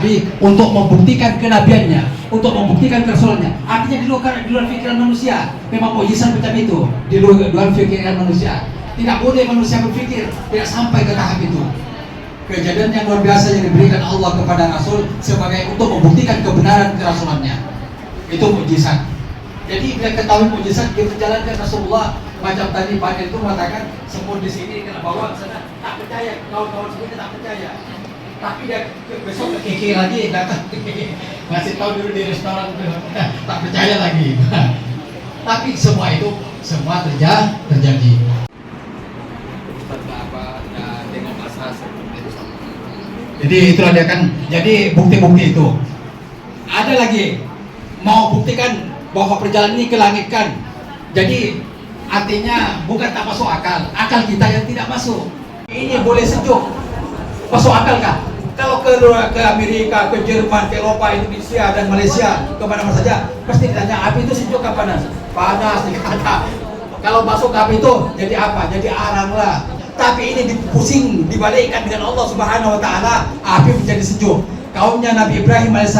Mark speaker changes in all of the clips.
Speaker 1: Nabi untuk membuktikan kenabiannya, untuk membuktikan kerasulannya. Artinya di luar pikiran manusia. Memang mukjizat macam itu di luar pikiran manusia. Tidak boleh manusia berpikir, tidak sampai ke tahap itu. Kejadian yang luar biasa yang diberikan Allah kepada Rasul sebagai untuk membuktikan kebenaran kerasulannya. Itu mukjizat. Jadi bila ketahui mukjizat dia berjalankan Rasulullah, macam tadi Pak itu mengatakan semua di sini kena bawa ke sana, tak percaya, kawan-kawan semuanya tak percaya. Tapi dia besok ke KK lagi datang, ngasih tahu dulu di restoran tak percaya lagi. Tapi semua itu semua terjadi. Jadi itulah dia kan. Jadi bukti-bukti itu. Ada lagi mau buktikan bahwa perjalanan ini ke langit kan. Jadi artinya bukan tak masuk akal. Akal kita yang tidak masuk. Ini boleh sejuk. Masuk akal kah? Kalau ke Amerika, ke Jerman, ke Eropa, Indonesia dan Malaysia, kemana-mana saja, pasti ditanya api itu sejuk apa panas? Panas dikata. Kalau masuk ke api itu jadi apa? Jadi arang lah. Tapi ini dipusing, dibalikkan dengan Allah Subhanahu Wa Taala, api menjadi sejuk. Kaumnya Nabi Ibrahim AS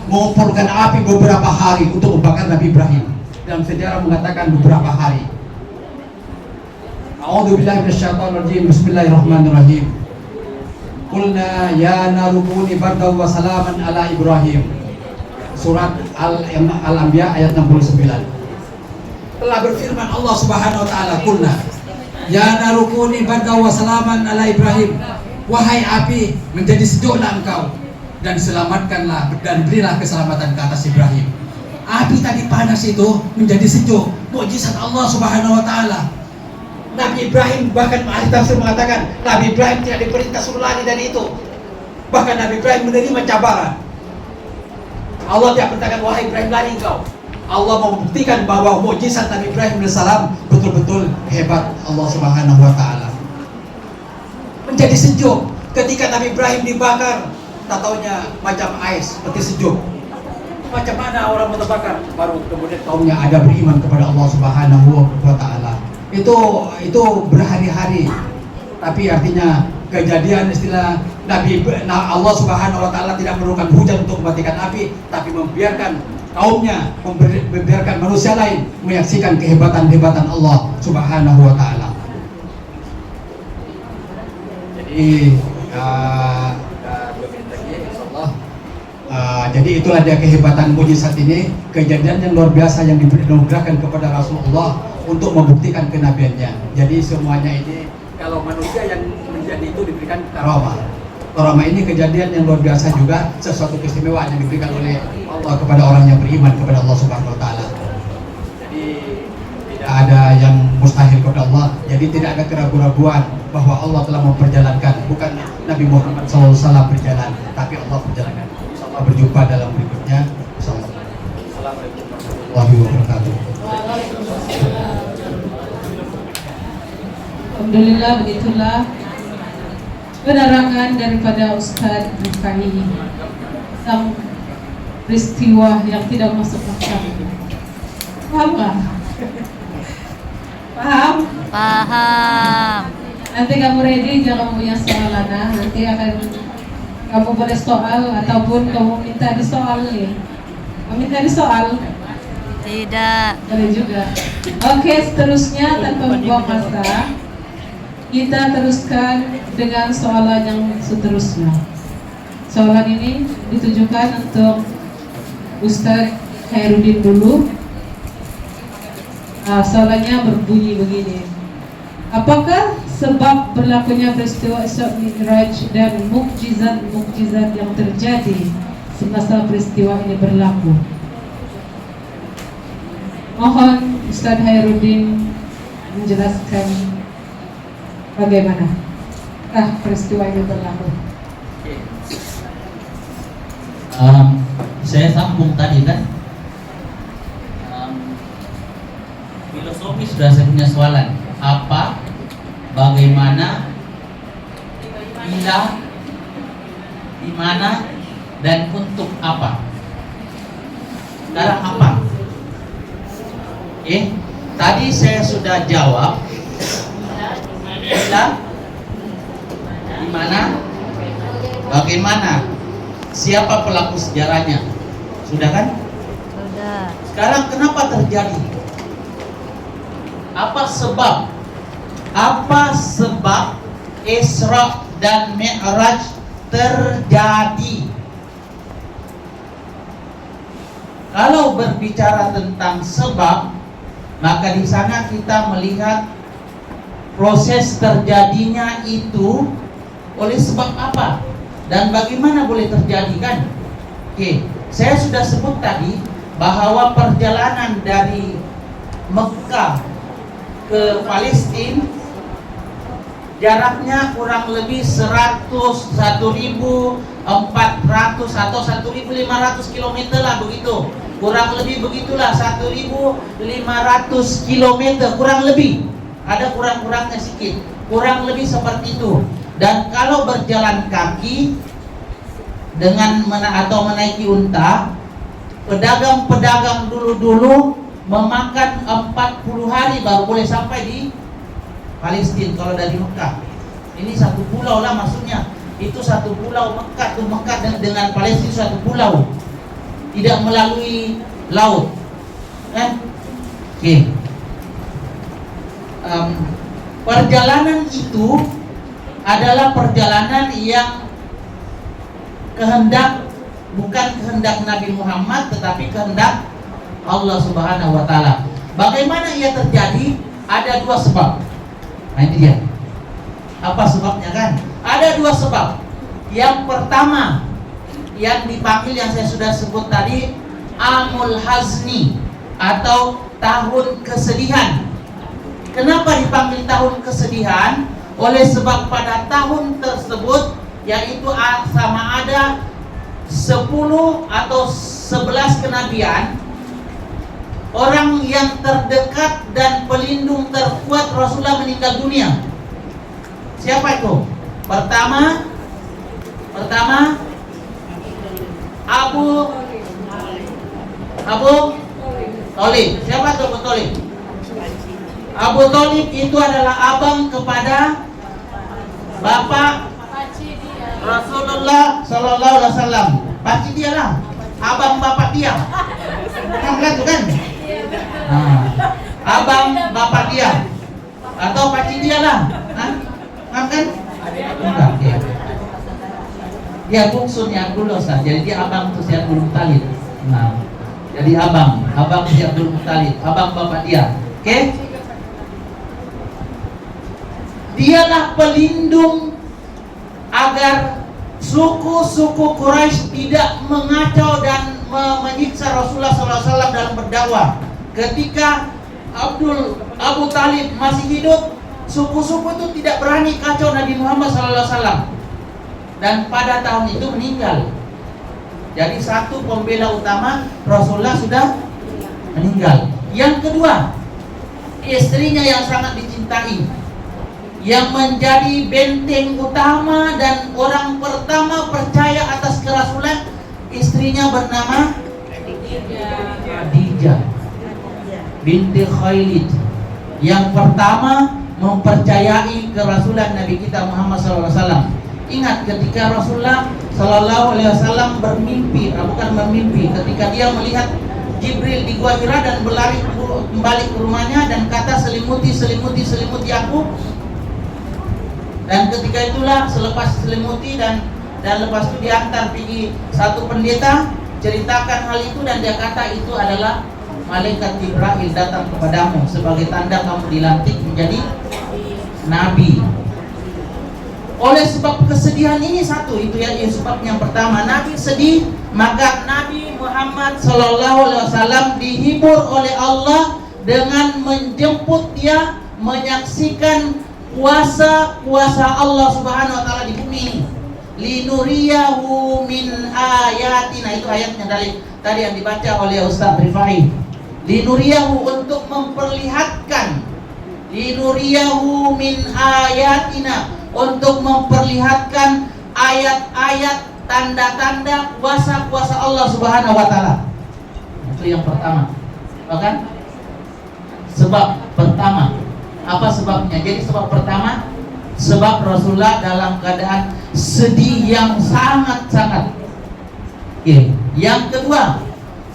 Speaker 1: mengumpulkan api beberapa hari untuk membakar Nabi Ibrahim. Dalam sejarah mengatakan beberapa hari. A'udzubillahi minasyaitonirrajim. Bismillahirrahmanirrahim. Qulna ya naru kuni bardan wa salaman ala Ibrahim. Surat Al-Anbiya ayat 69. Telah berfirman Allah Subhanahu Wa Taala, qulna ya naru kuni bardan wa salaman ala Ibrahim. Wahai api, menjadi sejuklah engkau dan selamatkanlah dan berilah keselamatan ke atas Ibrahim. Api tadi panas itu menjadi sejuk, mukjizat Allah Subhanahu Wa Taala. Nabi Ibrahim, bahkan ahli tafsir mengatakan Nabi Ibrahim tidak diperintah suruh lari dari itu. Bahkan Nabi Ibrahim menerima cabaran. Allah tidak perintahkan wahai Ibrahim lari engkau. Allah membuktikan bahwa mukjizat Nabi Ibrahim AS betul-betul hebat Allah Subhanahu Wa Taala. Menjadi sejuk ketika Nabi Ibrahim dibakar. Tak taunya macam ais, seperti sejuk. Macam mana orang terbakar? Baru kemudian kaumnya ada beriman kepada Allah Subhanahu Wa Taala. Itu berhari-hari. Tapi artinya kejadian istilah Allah Subhanahu Wa Taala tidak menurunkan hujan untuk mematikan api, tapi membiarkan kaumnya, membiarkan manusia lain menyaksikan kehebatan-kehebatan Allah Subhanahu Wa Taala. Jadi jadi itulah dia kehebatan mujizat ini, kejadian yang luar biasa yang dianugerahkan kepada Rasulullah untuk membuktikan kenabiannya. Jadi semuanya ini kalau manusia yang menjadi itu diberikan karamah. Karamah ini kejadian yang luar biasa juga, sesuatu keistimewaan yang diberikan oleh Allah kepada orang yang beriman kepada Allah Subhanahu Wa Taala. Jadi tidak ada yang mustahil kepada Allah. Jadi tidak ada keraguan-raguan bahwa Allah telah memperjalankan, bukan Nabi Muhammad SAW berjalan, tapi Allah berjalankan. Berjumpa dalam berikutnya. Assalamualaikum warahmatullahi wabarakatuh.
Speaker 2: Alhamdulillah, begitulah penerangan daripada Ustaz Rifai tentang peristiwa yang tidak masuk akal. Paham nggak? Paham?
Speaker 3: Paham.
Speaker 2: Nanti kamu ready, jangan punya soalan. Nanti akan kamu boleh soal ataupun kamu minta disoal nih. Kamu minta disoal?
Speaker 3: Tidak.
Speaker 2: Boleh juga. Oke, seterusnya tanpa membuang masa, kita teruskan dengan soalan yang seterusnya. Soalan ini ditujukan untuk Ustadz Khairuddin dulu. Soalannya berbunyi begini. Apakah sebab berlakunya peristiwa Isra Mi'raj dan mukjizat-mukjizat yang terjadi semasa peristiwa ini berlaku? Mohon Ustaz Khairuddin menjelaskan bagaimana peristiwa ini berlaku.
Speaker 4: Saya sambung tadi kan, filosofis sudah saya punya soalan. Apa, bagaimana, bila, di mana, dan untuk apa? Sekarang apa? Tadi saya sudah jawab. Bila, di mana, bagaimana. siapa pelaku sejarahnya. Sudah kan?
Speaker 3: Sudah.
Speaker 4: Sekarang kenapa terjadi? Apa sebab? Apa sebab Isra dan Mi'raj terjadi? Kalau berbicara tentang sebab, maka di sana kita melihat proses terjadinya itu oleh sebab apa dan bagaimana boleh terjadi, kan? Oke, saya sudah sebut tadi bahwa perjalanan dari Mekah ke Palestina jaraknya kurang lebih 101.400 atau 1.500 km lah begitu. Kurang lebih begitulah, 1.500 km kurang lebih. Ada kurang-kurangnya sedikit. Kurang lebih seperti itu. Dan kalau berjalan kaki dengan atau menaiki unta, pedagang-pedagang dulu memakan 40 hari baru boleh sampai di Palestina kalau dari Mekah. Ini satu pulau lah maksudnya. Itu satu pulau Mekah, tuh Mekah dengan Palestina satu pulau. Tidak melalui laut. Oke. Perjalanan itu adalah perjalanan yang bukan kehendak Nabi Muhammad, tetapi kehendak Allah Subhanahu wa Ta'ala. Bagaimana ia terjadi? Ada dua sebab. Nah, ini dia. Apa sebabnya, kan? Ada dua sebab. Yang pertama, yang dipanggil, yang saya sudah sebut tadi, Amul Hazni atau tahun kesedihan. Kenapa dipanggil tahun kesedihan? Oleh sebab pada tahun tersebut, yaitu sama ada 10 atau 11 kenabian, orang yang terdekat dan pelindung terkuat Rasulullah meninggal dunia. Siapa itu? Pertama Abu Thalib. Siapa itu Abu Thalib? Abu Thalib itu adalah abang kepada bapak Rasulullah Sallallahu Alaihi Wasallam. Pasti dia lah, abang bapak dia. Kan itu kan? Nah, abang bapak dia atau pasti dia lah. Kan? Enggak, ya. Dia bungsunya Abdullah sah. Jadi dia abang tuh si Abdul Muttalib. Nah, jadi abang si Abdul Muttalib, abang bapak dia. Oke? Dialah pelindung agar suku-suku Quraisy tidak mengacau dan menyiksa Rasulullah SAW dalam berdakwah. Ketika Abu Talib masih hidup, suku-suku itu tidak berani kacau Nabi Muhammad SAW. Dan pada tahun itu meninggal. Jadi satu pembela utama Rasulullah sudah meninggal. Yang kedua, istrinya yang sangat dicintai, yang menjadi benteng utama dan orang pertama percaya atas kerasulan, istrinya bernama Khadijah binti Khailid, yang pertama mempercayai kerasulan Nabi kita Muhammad SAW. Ingat ketika Rasulullah Sallallahu Alaihi Wasallam bermimpi, bukan bermimpi, ketika dia melihat Jibril di Gua Hira dan berlari kembali ke rumahnya dan kata selimuti aku. Dan ketika itulah selepas selimuti dan lepas itu diantar pergi satu pendeta, ceritakan hal itu dan dia kata itu adalah malaikat Jibril datang kepadamu sebagai tanda kamu dilantik menjadi nabi. Oleh sebab kesedihan ini satu, itu ya sebab yang pertama, Nabi sedih, maka Nabi Muhammad Sallallahu Alaihi Wasallam dihibur oleh Allah dengan menjemput dia menyaksikan kuasa Allah Subhanahu Wa Taala di bumi ini. Linuriyahu min ayatina, itu ayatnya dari tadi yang dibaca oleh Ustaz Rifai. Linuriyahu, untuk memperlihatkan, linuriyahu min ayatina, untuk memperlihatkan ayat-ayat, tanda-tanda kuasa-kuasa Allah Subhanahu wa Ta'ala. Itu yang pertama. Bahkan sebab pertama. Apa sebabnya? Jadi sebab pertama, sebab Rasulullah dalam keadaan sedih yang sangat-sangat. Oke. Yang kedua,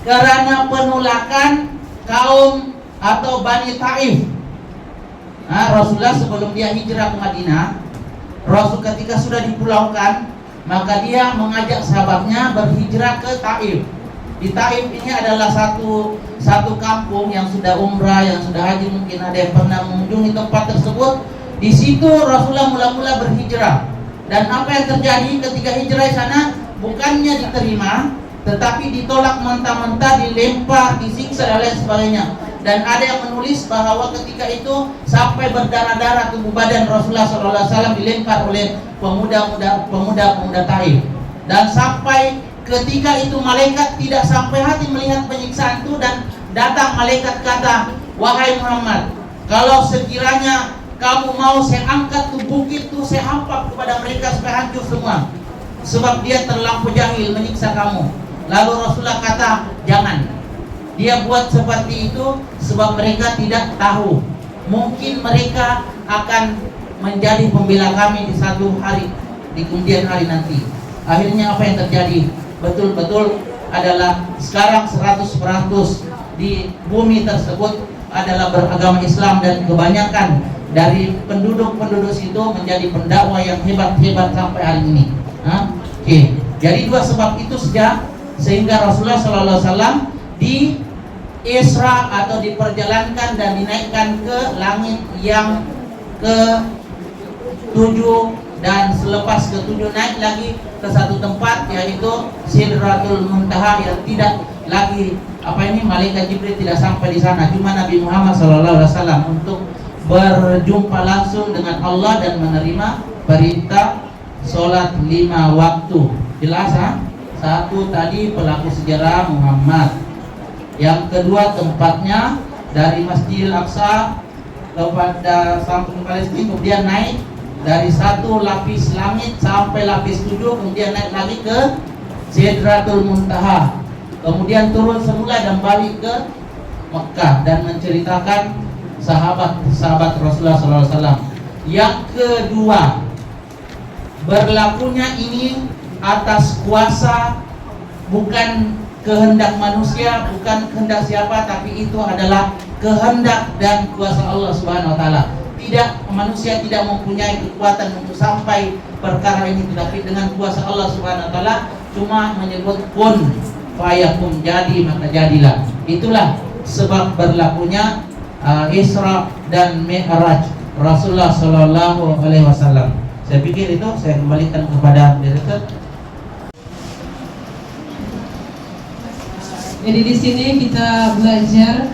Speaker 4: karena penolakan kaum atau Bani Taif. Nah, Rasulullah sebelum dia hijrah ke Madinah, Rasul ketika sudah dipulaukan, maka dia mengajak sahabatnya berhijrah ke Taif. Di Taif ini adalah satu kampung yang sudah umrah, yang sudah haji, mungkin ada yang pernah mengunjungi tempat tersebut. Di situ Rasulullah mula-mula berhijrah. Dan apa yang terjadi ketika hijrah di sana? Bukannya diterima, tetapi ditolak mentah-mentah, dilempar, disiksa dan lain sebagainya. Dan ada yang menulis bahwa ketika itu sampai berdarah-darah tubuh badan Rasulullah SAW dilempar oleh pemuda Taif. Dan sampai ketika itu malaikat tidak sampai hati melihat penyiksaan itu, dan datang malaikat kata, "Wahai Muhammad, kalau sekiranya kamu mau, saya angkat tuh bukit tuh, saya hampak kepada mereka supaya hancur semua. Sebab dia terlampau jahil menyiksa kamu." Lalu Rasulullah kata, "Jangan." Dia buat seperti itu sebab mereka tidak tahu. Mungkin mereka akan menjadi pembela kami di satu hari, di kemudian hari nanti. Akhirnya apa yang terjadi? Betul-betul adalah sekarang 100% di bumi tersebut adalah beragama Islam, dan kebanyakan dari penduduk situ menjadi pendakwah yang hebat-hebat sampai hari ini. Oke. Jadi dua sebab itu saja sehingga Rasulullah SAW di Isra atau diperjalankan dan dinaikkan ke langit yang ke-7, dan selepas ke-7 naik lagi ke satu tempat yaitu Sidratul Muntaha, yang tidak lagi malaikat Jibril tidak sampai di sana, cuma Nabi Muhammad SAW untuk berjumpa langsung dengan Allah dan menerima perintah sholat 5 waktu. Jelas ha? Satu tadi pelaku sejarah Muhammad. Yang kedua tempatnya dari Masjidil Aqsa kepada sampai ke Palestina, kemudian naik dari satu lapis langit sampai lapis 7, kemudian naik lagi ke Sidratul Muntaha, kemudian turun semula dan balik ke Mekah dan menceritakan sahabat Rasulullah SAW. Yang kedua, berlakunya ini atas kuasa, bukan kehendak manusia, bukan kehendak siapa, tapi itu adalah kehendak dan kuasa Allah Subhanahu wa taala. Tidak, manusia tidak mempunyai kekuatan untuk sampai perkara ini, tetapi dengan kuasa Allah Subhanahu wa taala cuma menyebut kun fayakun, jadi maka jadilah. Itulah sebab berlakunya Isra dan Mi'raj Rasulullah sallallahu alaihi wasallam. Saya pikir itu saya kembalikan kepada direktur.
Speaker 2: Jadi di sini kita belajar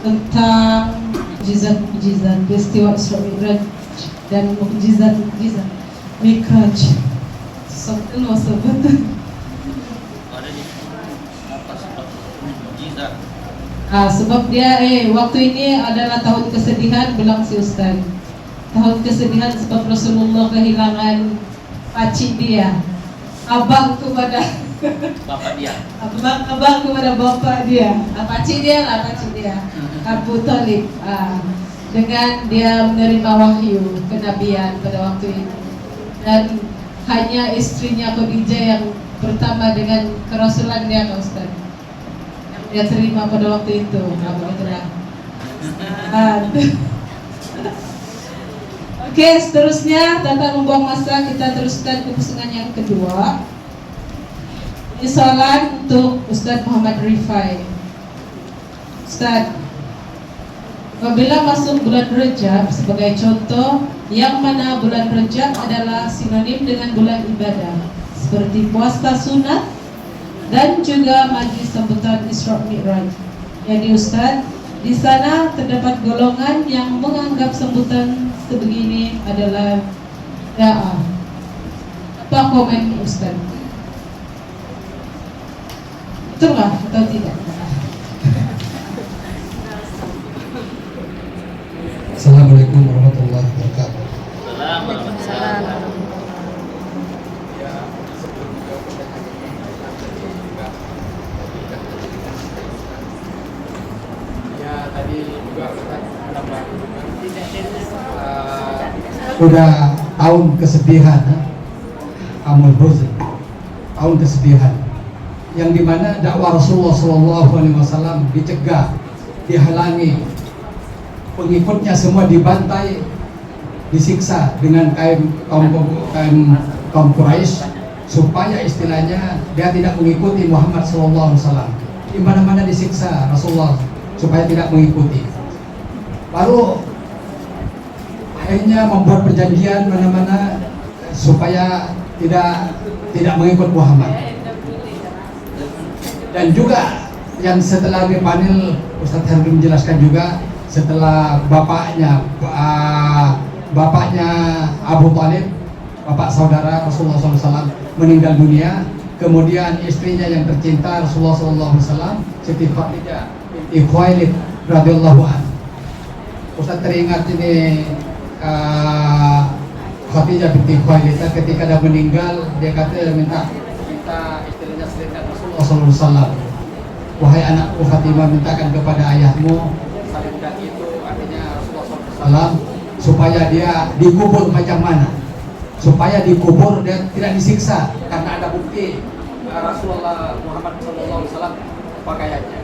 Speaker 2: tentang mukjizat peristiwa Isra Mi'raj dan mukjizat Mi'raj. Something was betul. Sebab dia waktu ini adalah tahun kesedihan, bilang si Ustaz. Tahun kesedihan sebab Rasulullah kehilangan pakcik dia, abang kepada
Speaker 4: bapak dia,
Speaker 2: abang kepada bapak dia, pakcik dia, Abu Thalib. Dengan dia menerima wahyu kenabian pada waktu itu, dan hanya istrinya Khadijah yang pertama dengan kerasulan dia, Ustaz, yang dia terima pada waktu itu. Begitulah. Oke, seterusnya tanpa membuang masa kita teruskan ke pusingan yang kedua. Ini soalan untuk Ustaz Muhammad Rifai. Ustaz, apabila masuk bulan Rajab sebagai contoh, yang mana bulan Rajab adalah sinonim dengan bulan ibadah seperti puasa sunat dan juga majlis sambutan Isra Mi'raj. Jadi Ustaz, di sana terdapat golongan yang menganggap sambutan sebegini adalah da'ah. Apa komen Ustaz? Betulkah atau tidak?
Speaker 1: Assalamualaikum warahmatullahi wabarakatuh. Udah tahun kesedihan, Amul Huzn, tahun kesedihan. yang dimana dakwah Rasulullah SAW dicegah, dihalangi, pengikutnya semua dibantai, disiksa dengan kaum Quraisy, supaya istilahnya dia tidak mengikuti Muhammad SAW. Di mana-mana disiksa Rasulullah supaya tidak mengikuti. Baru akhirnya membuat perjanjian mana-mana supaya tidak mengikut Muhammad. Dan juga yang setelah dipanggil Ustaz Herbi menjelaskan juga, setelah bapaknya Abu Thalib, bapak saudara Rasulullah SAW meninggal dunia, kemudian istrinya yang tercinta Rasulullah SAW, Siti Khadijah binti Khuwailid radhiyallahu anha. Ustaz teringat ini Khadijah binti Khuwailid ketika dia meninggal, dia minta istilahnya seringat Rasulullah SAW, wahai anakku Fatimah, mintakan kepada ayahmu salinkan itu, artinya Rasulullah SAW, supaya dia dikubur macam mana, supaya dikubur dia tidak disiksa, karena ada bukti Rasulullah Muhammad SAW pakaiannya.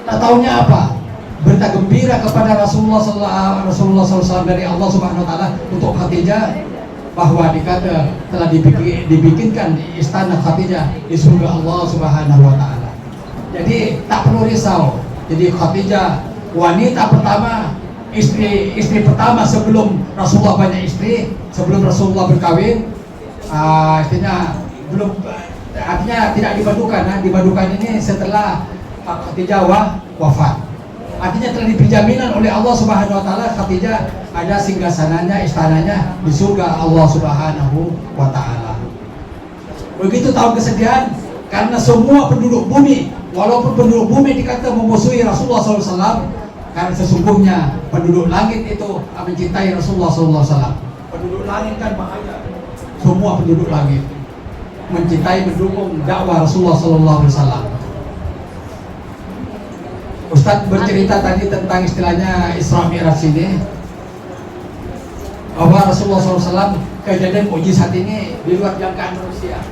Speaker 1: Tak taunya apa? Berita gembira kepada Rasulullah SAW dari Allah Subhanahu Wa Taala untuk Khadijah, bahwa dikata telah dibikinkan istana Khadijah di surga Allah Subhanahu Wa Taala. Jadi tak perlu risau. Jadi Khadijah wanita pertama, istri pertama sebelum Rasulullah banyak istri, sebelum Rasulullah berkawin, artinya tidak dibadukan. Dibadukan ini setelah Khadijah wafat. Artinya telah diberi jaminan oleh Allah Subhanahu Wa Taala, Khadijah ada singgasananya, istananya di surga Allah Subhanahu Wa Taala. Begitu tahun kesedihan, karena semua penduduk bumi, walaupun penduduk bumi dikata memusuhi Rasulullah SAW, karena sesungguhnya penduduk langit itu mencintai Rasulullah SAW. Penduduk langit kan bahaya. Semua penduduk langit mencintai, mendukung dakwah Rasulullah SAW. Ustadz bercerita tadi tentang istilahnya Isra Mi'raj ini, bahwa Rasulullah SAW kejadian mukjizat ini di luar jangkaan manusia,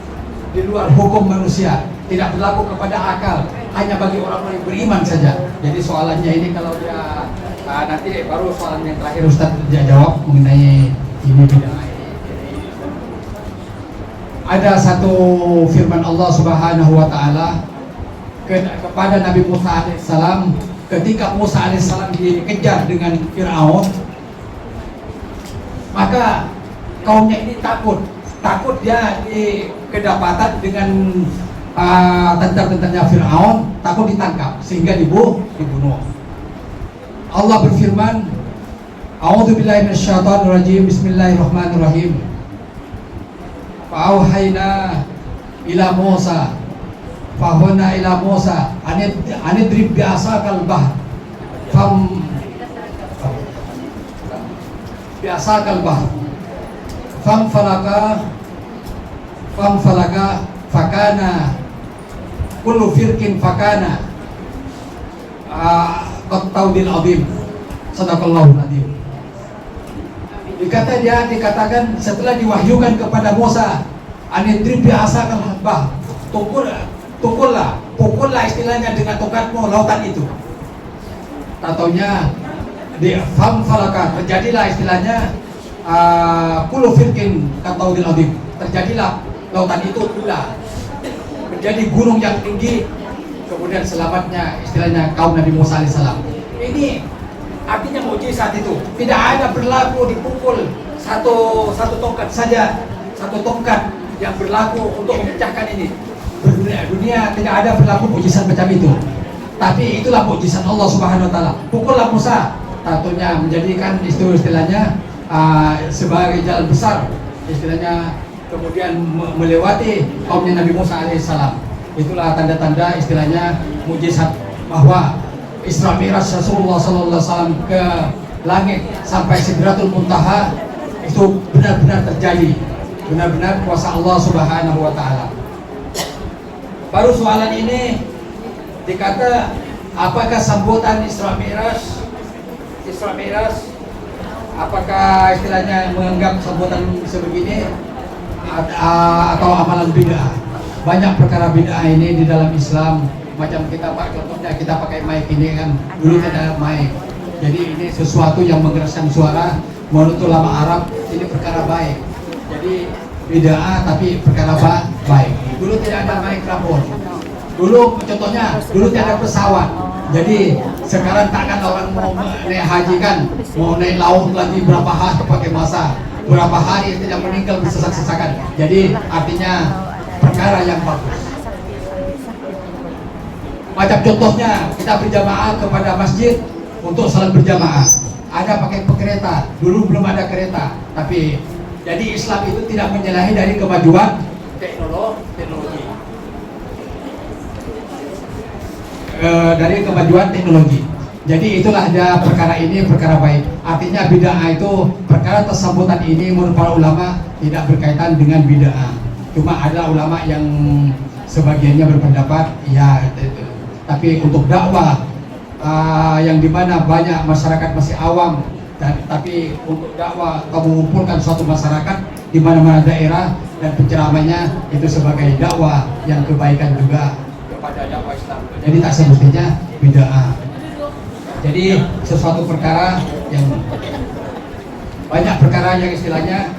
Speaker 1: di luar hukum manusia, tidak berlaku kepada akal, hanya bagi orang-orang yang beriman saja. Jadi soalannya ini kalau dia nanti baru soalan yang terakhir Ustadz dia jawab mengenai ini bid'ah. Ada satu firman Allah Subhanahu Wa Taala kepada Nabi Musa alaihissalam, ketika Musa alaihissalam dikejar dengan Fir'aun, maka kaumnya ini takut dia kedapatan dengan tentara-tentaranya Fir'aun, takut ditangkap sehingga dibunuh. Allah berfirman, A'udzubillahi minasyaitonirrajim, Bismillahirrahmanirrahim. Fa'auhayna ila Musa fahuna ila Musa anidrib bi'asakal bahr famfalaka fakana kullu firqin fakana qattaudil azim. Sadaqallahu azim. Dikatakan setelah diwahyukan kepada Musa, anidrib bi'asakal bahr, pukullah istilahnya dengan tongkatmu lautan itu. Tatonya di famfalaka, terjadilah istilahnya kullu firqin qattaudil azim, terjadilah lautan itu pula menjadi gunung yang tinggi, kemudian selamatnya istilahnya kaum Nabi Musa alaihissalam. Ini artinya mukjizat itu. Tidak ada berlaku dipukul satu tongkat saja, satu tongkat yang berlaku untuk memecahkan ini. Dunia tidak ada berlaku mukjizat macam itu. Tapi itulah mukjizat Allah Subhanahu Wa Taala. Pukullah Musa, tentunya menjadikan istilahnya sebagai jalan besar, istilahnya kemudian melewati kaumnya Nabi Musa alaihissalam. Itulah tanda-tanda istilahnya mukjizat bahwa Isra Mi'raj Rasulullah SAW ke langit sampai Sidratul Muntaha itu benar-benar terjadi, benar-benar kuasa Allah Subhanahu Wa Taala. Baru soalan ini dikata, apakah sambutan Isra Mi'raj, apakah istilahnya menganggap sambutan sebegini atau amalan bid'ah? banyak perkara bid'ah ini di dalam Islam. Macam kita pak contohnya kita pakai mic ini kan, dulu tidak ada mic. Jadi ini sesuatu yang mengeraskan suara. Menurut ulama Arab ini perkara baik. Jadi bid'ah tapi perkara baik. Dulu tidak ada mikrofon. Dulu contohnya dulu tidak ada pesawat. Jadi sekarang takkan orang mau naik haji kan, mau naik laut lagi berapa hari pakai masa, berapa hari tidak meninggal bersesak-sesakan. Jadi artinya perkara yang bagus. Macam contohnya kita berjamaah kepada masjid untuk salat berjamaah. Ada pakai kereta, dulu belum ada kereta. Tapi jadi Islam itu tidak menyalahi dari kemajuan teknologi. Dari kemajuan teknologi. Jadi itulah ada perkara ini perkara baik. Artinya bid'ah itu perkara tersambutan ini menurut para ulama tidak berkaitan dengan bid'ah. Cuma ada ulama yang sebagiannya berpendapat ya itu. Tapi untuk dakwah yang dimana banyak masyarakat masih awam tapi untuk dakwah kamu mengumpulkan suatu masyarakat di mana-mana daerah dan penceramahnya itu sebagai dakwah yang kebaikan juga kepada dakwah Islam. Jadi tak semestinya bid'ah. Jadi sesuatu perkara yang banyak perkara yang istilahnya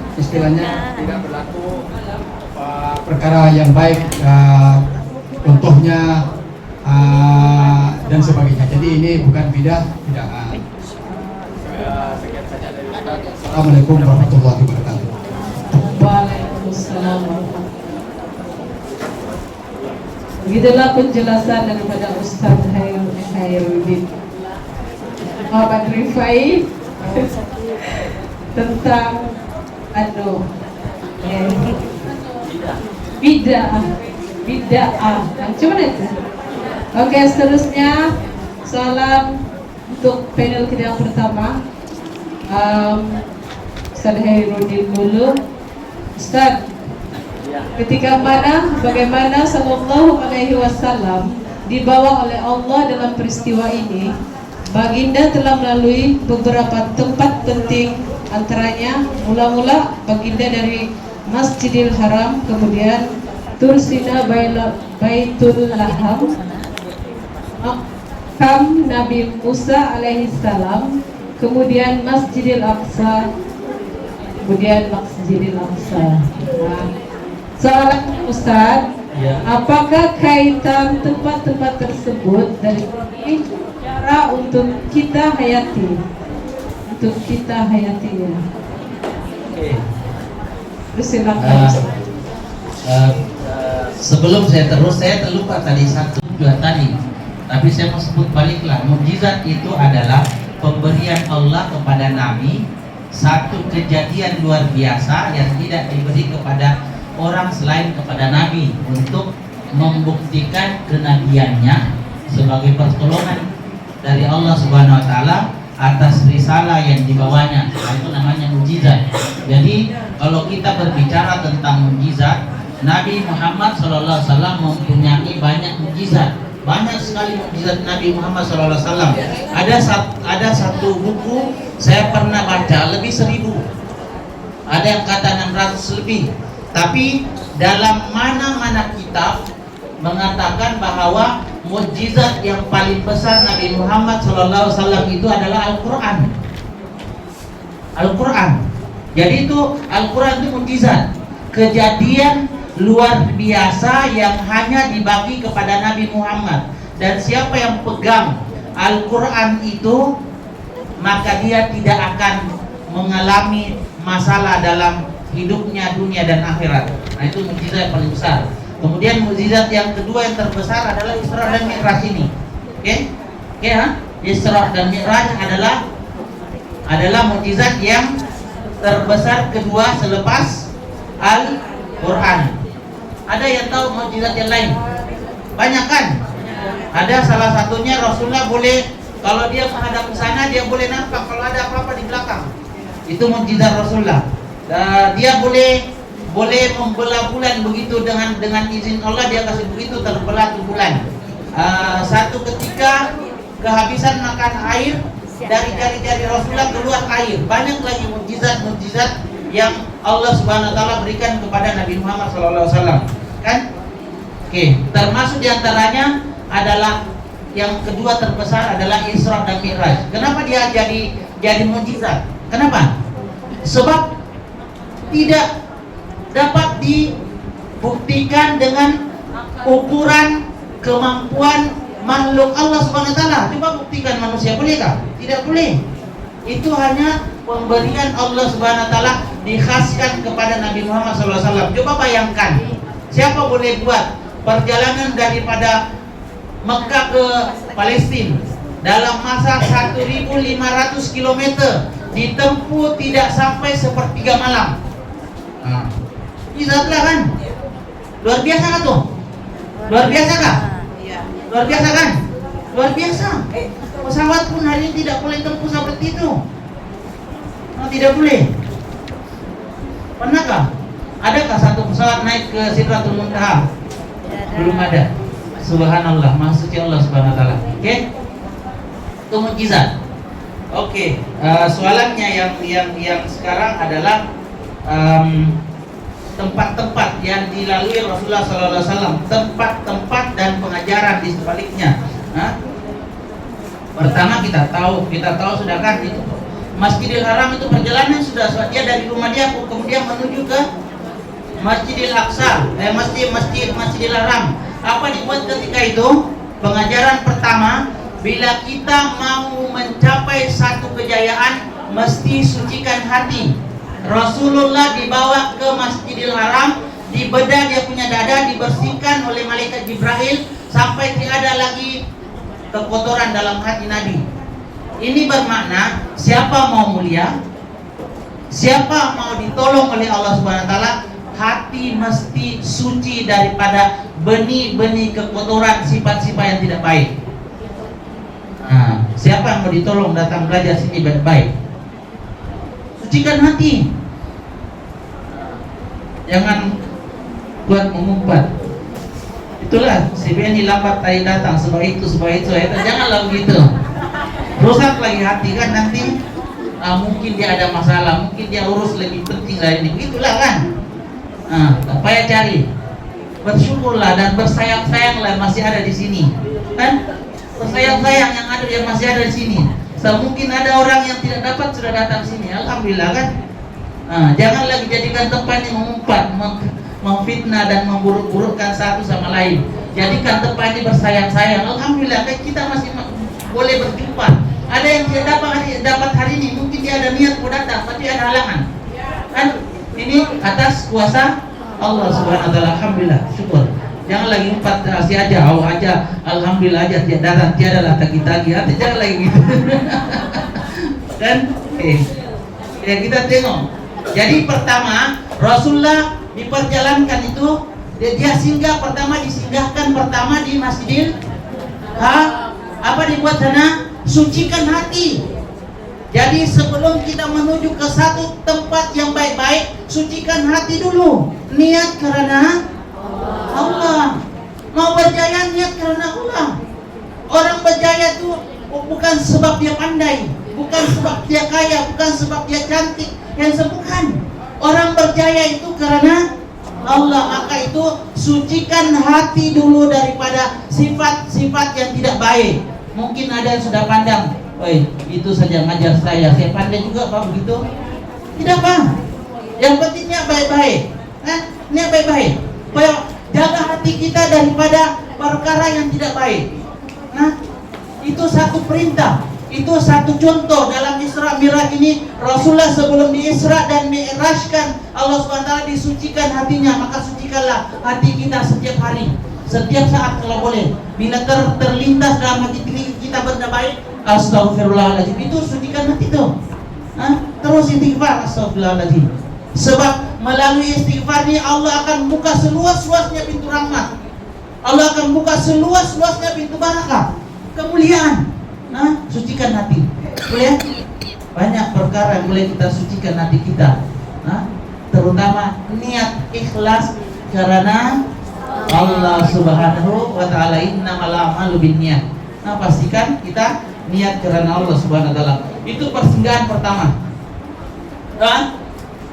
Speaker 1: tidak berlaku perkara yang baik contohnya dan sebagainya. Jadi ini bukan bid'ah. Sekian saja dari Ustaz. Assalamualaikum warahmatullahi wabarakatuh.
Speaker 2: Waalaikumsalam. Begitulah penjelasan daripada Ustaz Khairuddin Muhammad Rifai tentang bid'ah. Macam mana itu? Oke, seterusnya salam untuk panel kita yang pertama. Ustaz Khairuddin dulu. Ustaz, ketika bagaimana sallallahu alaihi wasallam dibawa oleh Allah dalam peristiwa ini, Baginda telah melalui beberapa tempat penting, antaranya mula-mula Baginda dari Masjidil Haram, kemudian Tursina Baitul Laham, makam Nabi Musa alaihi salam, kemudian Masjidil Aqsa, Nah, soalan Ustaz, apakah kaitan tempat-tempat tersebut dari cara untuk kita hayati? Silakan.
Speaker 4: Sebelum saya terlupa tadi satu dua tadi, tapi saya mau sebut baliklah. Mukjizat itu adalah pemberian Allah kepada Nabi, satu kejadian luar biasa yang tidak diberi kepada orang selain kepada Nabi untuk membuktikan kenabiannya sebagai pertolongan dari Allah Subhanahu wa taala atas risalah yang dibawanya. Itu namanya mukjizat. Jadi kalau kita berbicara tentang mukjizat, Nabi Muhammad SAW mempunyai banyak mukjizat. Banyak sekali mukjizat Nabi Muhammad SAW. Ada satu buku saya pernah baca lebih 1000. Ada yang kata 600 lebih. Tapi dalam mana-mana kitab mengatakan bahwa mukjizat yang paling besar Nabi Muhammad SAW itu adalah Al-Quran. Al-Quran. Jadi itu Al-Quran itu mukjizat. Kejadian luar biasa yang hanya dibagi kepada Nabi Muhammad. Dan siapa yang pegang Al-Quran itu, maka dia tidak akan mengalami masalah dalam hidupnya, dunia dan akhirat. Nah, itu mukjizat yang paling besar. Kemudian mukjizat yang kedua yang terbesar adalah Isra dan Mi'raj ini. Oke? Isra dan Mi'raj adalah mukjizat yang terbesar kedua selepas Al-Quran. Ada yang tahu mukjizat yang lain? Banyak kan? Ada salah satunya Rasulullah boleh, kalau dia menghadap ke sana dia boleh nampak kalau ada apa-apa di belakang. Itu mukjizat Rasulullah. Dia boleh membelah bulan begitu dengan izin Allah, dia kasih begitu terbelah tuh bulan. Satu ketika kehabisan makan air, dari jari-jari Rasulullah keluar air. Banyak lagi mukjizat yang Allah Subhanahu wa taala berikan kepada Nabi Muhammad SAW. Kan? Oke, termasuk diantaranya adalah yang kedua terbesar adalah Isra dan Mi'raj. Kenapa dia jadi mukjizat? Kenapa? Sebab tidak dapat dibuktikan dengan ukuran kemampuan makhluk Allah Subhanahu wa taala. Coba buktikan manusia, bolehkah? Tidak boleh. Itu hanya pemberian Allah Subhanahu wa taala dikhaskan kepada Nabi Muhammad SAW. Coba bayangkan, siapa boleh buat perjalanan daripada Mekah ke Palestina dalam masa 1.500 km ditempuh tidak sampai sepertiga malam. Bisa kan? Luar biasa kan tuh? Luar biasa kah? Luar biasa kan? Luar biasa. Pesawat pun hari ini tidak boleh tempuh seperti itu. Tidak boleh. Pernahkah? Adakah satu pesawat naik ke Sidratul Muntaha? Belum ada. Subhanallah, Maha Suci Allah Subhanahu wa taala. Oke? Itu mukjizat. Oke, soalannya yang sekarang adalah tempat-tempat yang dilalui Rasulullah SAW, tempat-tempat dan pengajaran di sebaliknya. Pertama kita tahu sudah kan itu Masjidil Haram itu perjalanan sudah dia dari rumah dia kemudian menuju ke Masjidil Aqsa, Masjidil Haram. Apa dibuat ketika itu? Pengajaran pertama, bila kita mau mencapai satu kejayaan mesti sucikan hati. Rasulullah dibawa ke Masjidil Haram, dibedah dia punya dada, dibersihkan oleh malaikat Jibril sampai tiada lagi kekotoran dalam hati Nabi. Ini bermakna siapa mau mulia, siapa mau ditolong oleh Allah Subhanahu wa taala, hati mesti suci daripada benih-benih kekotoran sifat-sifat yang tidak baik. Siapa yang mau ditolong datang belajar sini baik-baik, sucikan hati. Jangan buat mengumpat. Itulah si Beni lambat tadi datang sebab itu. Janganlah begitu. Rusak lagi hati kan nanti. Mungkin dia ada masalah, mungkin dia urus lebih penting dari ini. Begitulah kan. Supaya cari, bersyukurlah dan bersayang-sayanglah masih ada di sini, kan? Bersayang-sayang yang ada yang masih ada di sini. Mungkin ada orang yang tidak dapat sudah datang sini, alhamdulillah kan? Jangan lagi jadikan tempat yang mengumpat, memfitnah dan memburuk-burukkan satu sama lain. Jadikan tempat ini bersayang-sayang. Alhamdulillah kan kita masih boleh berjumpa. Ada yang tidak dapat hari ini, mungkin dia ada niat mau datang, tapi ada halangan, kan? Ini atas kuasa Allah Subhanahu wa taala. Alhamdulillah, syukur. Jangan lagi umpat kasih aja, alhamdulillah aja tiada lah tagi-tagi. Jangan lagi gitu. Kan? Ya kita tengok. Jadi pertama Rasulullah diperjalankan itu dia disinggahkan pertama di Masjidil apa dibuat sana? Sucikan hati. Jadi sebelum kita menuju ke satu tempat yang baik-baik, sucikan hati dulu. Niat karena Allah. Mau berjaya niat karena Allah. Orang berjaya itu bukan sebab dia pandai, bukan sebab dia kaya, bukan sebab dia cantik, yang bukan. Orang berjaya itu karena Allah. Maka itu sucikan hati dulu daripada sifat-sifat yang tidak baik. Mungkin ada yang sudah pandang, itu saja ngajar saya pandai juga Pak begitu. Tidak Pak. Yang penting niat baik-baik. Niat baik-baik. Jaga hati kita daripada perkara yang tidak baik. Itu satu perintah. Itu satu contoh dalam Isra Mi'raj ini. Rasulullah sebelum di Isra dan Mi'rajkan, Allah SWT disucikan hatinya. Maka sucikanlah hati kita setiap hari, setiap saat kalau boleh. Bila terlintas dalam hati kita benda baik, astagfirullahaladzim, itu sucikan hati itu. Terus istighfar, astagfirullahaladzim. Sebab melalui istighfar ini Allah akan buka seluas-luasnya pintu rahmat. Allah akan buka seluas-luasnya pintu barakah, kemuliaan. Sucikan hati. Boleh? Banyak perkara yang boleh kita sucikan hati kita. Terutama niat ikhlas karena Allah Subhanahu wa taala. Innamal a'malu binniyat. Pastikan kita niat karena Allah Subhanahu wa taala. Itu persinggahan pertama.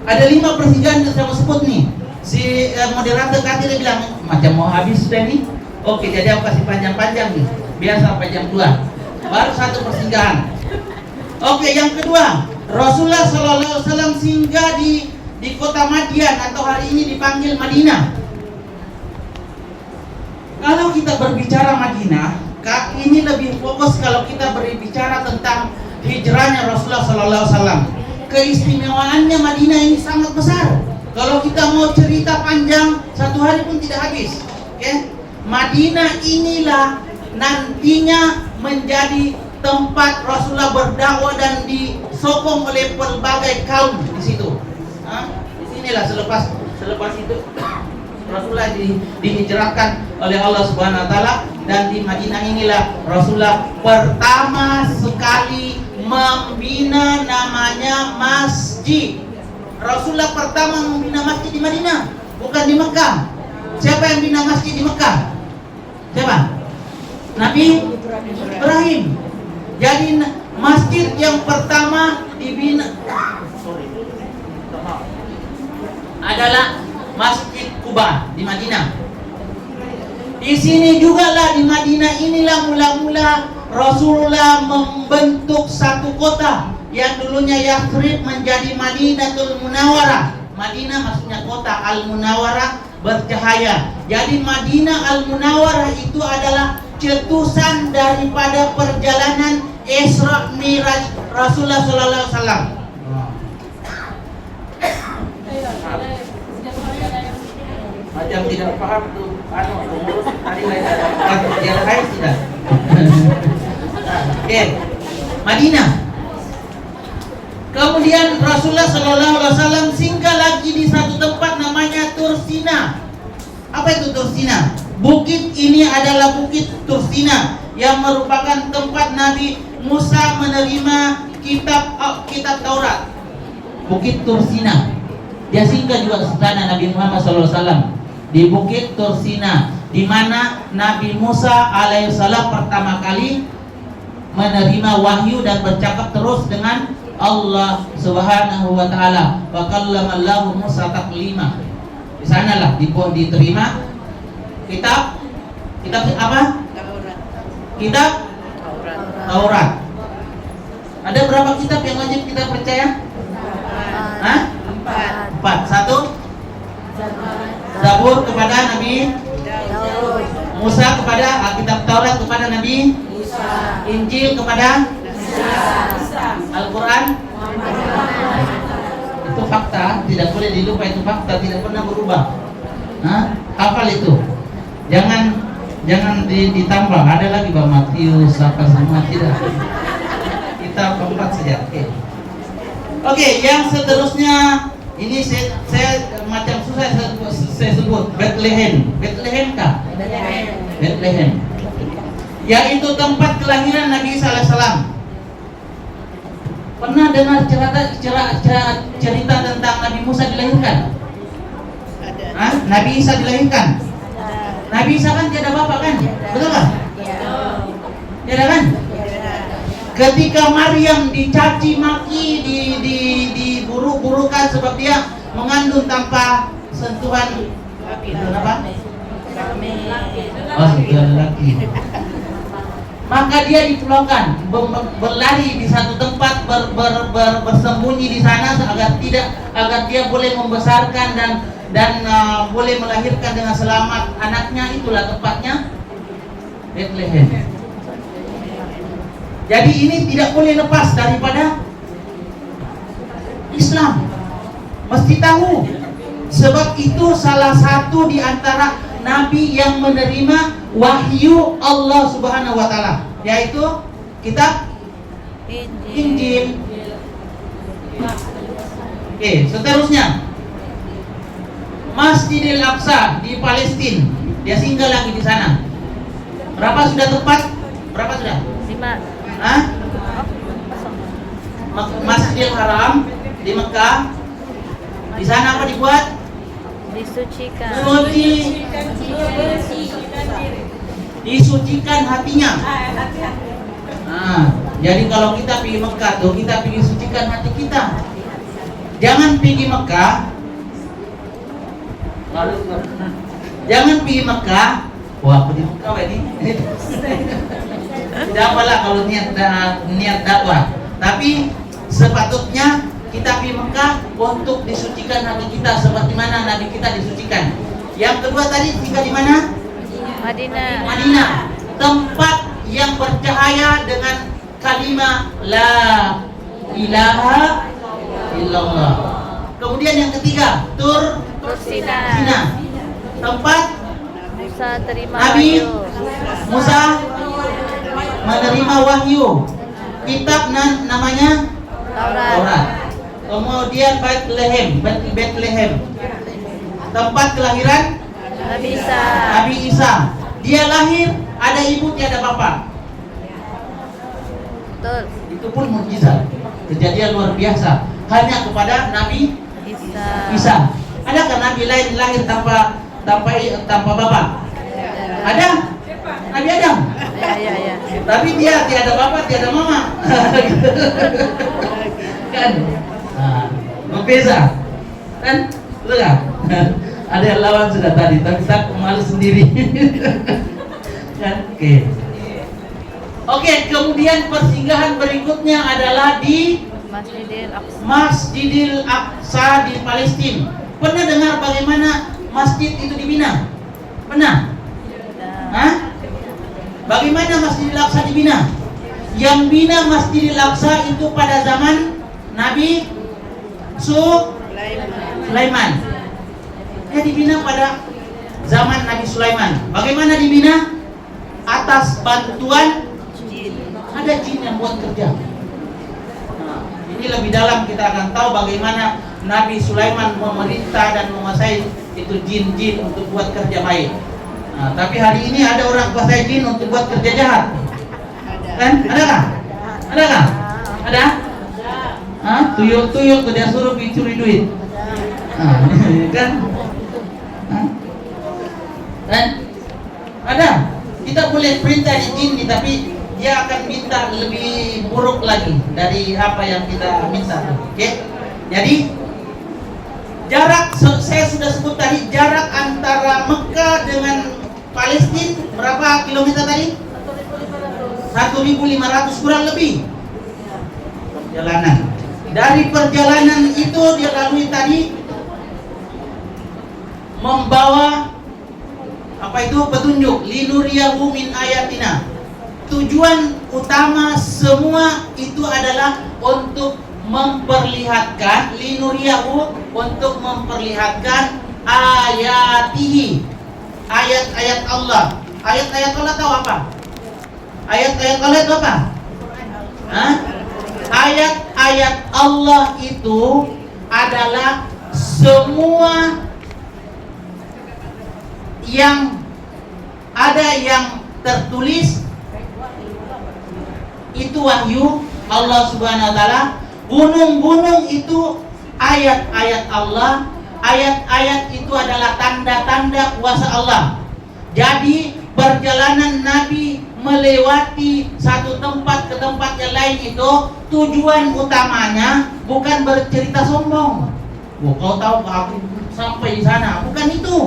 Speaker 4: Ada 5 persinggahan yang saya mau sebut nih. Si moderator kata dia bilang, macam mau habis sudah nih. Oke, jadi aku kasih panjang-panjang nih, biar sampai jam 2. Baru satu persinggahan. Oke, yang kedua, Rasulullah SAW singgah di kota Madian atau hari ini dipanggil Madinah. Kalau kita berbicara Madinah, ini lebih fokus kalau kita berbicara tentang hijrahnya Rasulullah SAW. Keistimewaannya Madinah ini sangat besar. Kalau kita mau cerita panjang, satu hari pun tidak habis. Oke? Madinah inilah nantinya menjadi tempat Rasulullah berdakwah dan disokong oleh berbagai kaum di situ. Di sinilah selepas itu Rasulullah dihijrahkan oleh Allah Subhanahu wa taala, dan di Madinah inilah Rasulullah pertama sekali membina namanya masjid. Rasulullah pertama membina masjid di Madinah, bukan di Mekah. Siapa yang bina masjid di Mekah? Siapa? Nabi Ibrahim. Jadi masjid yang pertama dibina adalah Masjid Quba di Madinah. Di sini juga lah, di Madinah inilah mula-mula Rasulullah membentuk satu kota yang dulunya Yathrib menjadi Madinatul Munawwarah. Madinah maksudnya kota, Al-Munawwarah bercahaya. Jadi Madinah Al-Munawwarah itu adalah cetusan daripada perjalanan Isra Mi'raj Rasulullah sallallahu alaihi wasallam. Macam tidak paham tuh pengurus tadi dia hai tidak. Oke. Madinah. Kemudian Rasulullah sallallahu alaihi wasallam singgah lagi di satu tempat namanya Tursina. Apa itu Tursina? Bukit ini adalah Bukit Tursina yang merupakan tempat Nabi Musa menerima kitab Taurat. Bukit Tursina. Dia singgah juga ke sana Nabi Muhammad SAW di Bukit Tursina, di mana Nabi Musa alaihissalam pertama kali menerima wahyu dan bercakap terus dengan Allah Subhanahu wa taala. Wa kallamallahu Musa taklima. Di sanalah diterima kitab apa? Kitab Taurat. Ada berapa kitab yang wajib kita percaya? Hah? 4. Satu, Zabur kepada Nabi Musa, kepada Alkitab Taurat kepada Nabi Musa, Injil kepada Al-Quran. Itu fakta, tidak boleh dilupa, itu fakta, tidak pernah berubah. Hafal itu. Jangan ditambah. Ada lagi Pak Matius, apa semua, tidak. Kita keempat saja. Oke, yang seterusnya ini saya macam susah saya sebut Bethlehem. Bethlehem kah? Bethlehem. Yaitu tempat kelahiran Nabi Isa alaihissalam. Pernah dengar cerita tentang Nabi Musa dilahirkan? Nabi Isa dilahirkan? Nabi Isa kan tiada bapak kan? Betul kan? Tiada kan? Ketika Maryam dicaci maki, diburu-burukan sebab dia mengandung tanpa sentuhan apa? Laki. Maka dia dipulaukan, berlari di satu tempat, bersembunyi di sana agar dia boleh membesarkan dan boleh melahirkan dengan selamat anaknya. Itulah tempatnya Bethlehem. Jadi ini tidak boleh lepas daripada Islam. Mesti tahu. Sebab itu salah satu di antara nabi yang menerima wahyu Allah Subhanahu wa taala, yaitu kitab Injil. Oke, seterusnya Masjidil Aqsa di Palestina. Dia singgah lagi di sana. Berapa sudah tempat? Berapa sudah?
Speaker 3: 5.
Speaker 4: Masjidil Haram di Mekah. Di sana apa dibuat?
Speaker 3: Disucikan.
Speaker 4: Disucikan hatinya. Jadi kalau kita pergi Mekah tuh, kita pergi sucikan hati kita. Jangan pergi Mekah Jangan pergi Mekah. Wah, aku di Mekah ini. Tidak apalah kalau niat dakwah. Tapi sepatutnya kita pergi Mekah untuk disucikan hati kita seperti mana Nabi kita disucikan. Yang kedua tadi tinggal di mana?
Speaker 3: Madinah.
Speaker 4: Madinah. Tempat yang bercahaya dengan kalimat la ilaha illallah. Kemudian yang ketiga, Tur
Speaker 3: Sina.
Speaker 4: Sina. Tempat
Speaker 3: Musa terima
Speaker 4: Nabi
Speaker 3: wahyu.
Speaker 4: Musa menerima wahyu. Kitab namanya Taurat. Kemudian Bethlehem. Tempat kelahiran
Speaker 3: Nabi Isa.
Speaker 4: Nabi Isa. Dia lahir ada ibu tiada bapa.
Speaker 3: Betul.
Speaker 4: Itu pun mukjizat. Kejadian luar biasa. Hanya kepada Nabi
Speaker 3: Isa.
Speaker 4: Isa. Adakah Nabi lain lahir tanpa bapa? Ada. Nabi Adam.
Speaker 3: Ya.
Speaker 4: Tapi dia tiada bapa, tiada mama. Kan? Nah, berbeza. Kan? Betul kan? Ada yang lawan sudah tadi, tapi tak malu sendiri. Kan? Oke, kemudian persinggahan berikutnya adalah di
Speaker 3: Masjidil Aqsa.
Speaker 4: Masjidil Aqsa di Palestina. Pernah dengar bagaimana masjid itu dibina? Pernah? Hah? Bagaimana Masjidil Aqsa dibina? Yang bina Masjidil Aqsa itu pada zaman Nabi Sulaiman. Dia dibina pada zaman Nabi Sulaiman. Bagaimana dibina? Atas bantuan ada jin yang buat kerja. Nah, ini lebih dalam kita akan tahu bagaimana Nabi Sulaiman memerintah dan menguasai itu jin-jin untuk buat kerja baik. Nah, tapi hari ini ada orang kuasai jin untuk buat kerja jahat. Kan? Adakah? Adakah? Ada? Hah? Tuyul-tuyul tuh dia suruh curi duit. Nah, kan? Hah? Kan? Ada? Kita boleh perintah di jin nih, tapi dia akan minta lebih buruk lagi dari apa yang kita minta. Oke? Jadi jarak, saya sudah sebut tadi, jarak antara Mekah dengan Palestina berapa kilometer tadi? 1.500 kurang lebih perjalanan. Dari perjalanan itu dia lalui tadi membawa apa itu petunjuk, linuriyahu min ayatina. Tujuan utama semua itu adalah untuk memperlihatkan, linuriyahu, untuk memperlihatkan ayatihi, ayat-ayat Allah. Ayat-ayat Allah tahu apa? Ayat-ayat Allah itu apa? Hah? Ayat-ayat Allah itu adalah semua yang ada yang tertulis itu wahyu Allah Subhanahu wa taala. Gunung-gunung itu ayat-ayat Allah. Ayat-ayat itu adalah tanda-tanda kuasa Allah. Jadi perjalanan Nabi melewati satu tempat ke tempat yang lain itu tujuan utamanya bukan bercerita sombong. Oh, kau tahu aku sampai di sana, bukan itu.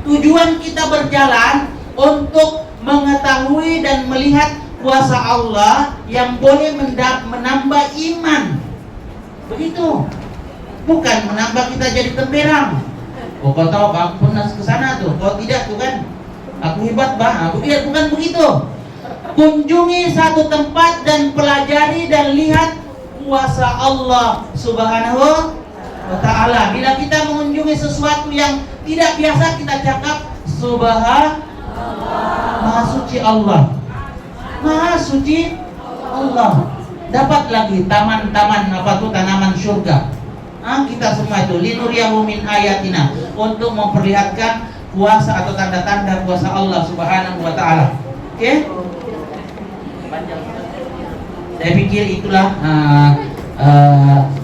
Speaker 4: Tujuan kita berjalan untuk mengetahui dan melihat kuasa Allah yang boleh menambah iman. Begitu. Bukan menambah kita jadi temperang. Oh, kau tahu aku pernah ke sana tuh, kau tidak tuh kan? Aku hebat bah, bukan begitu. Kunjungi satu tempat dan pelajari dan lihat kuasa Allah Subhanahu wa ta'ala. Bila kita mengunjungi sesuatu yang tidak biasa, kita cakap Subhanallah, Maha suci Allah, Maha suci Allah. Dapat lagi taman-taman apa tuh, tanaman surga. Kita semua itu linuriyahu min ayatina, untuk memperlihatkan kuasa atau tanda-tanda kuasa Allah Subhanahu wa ta'ala. Oke? Saya pikir itulah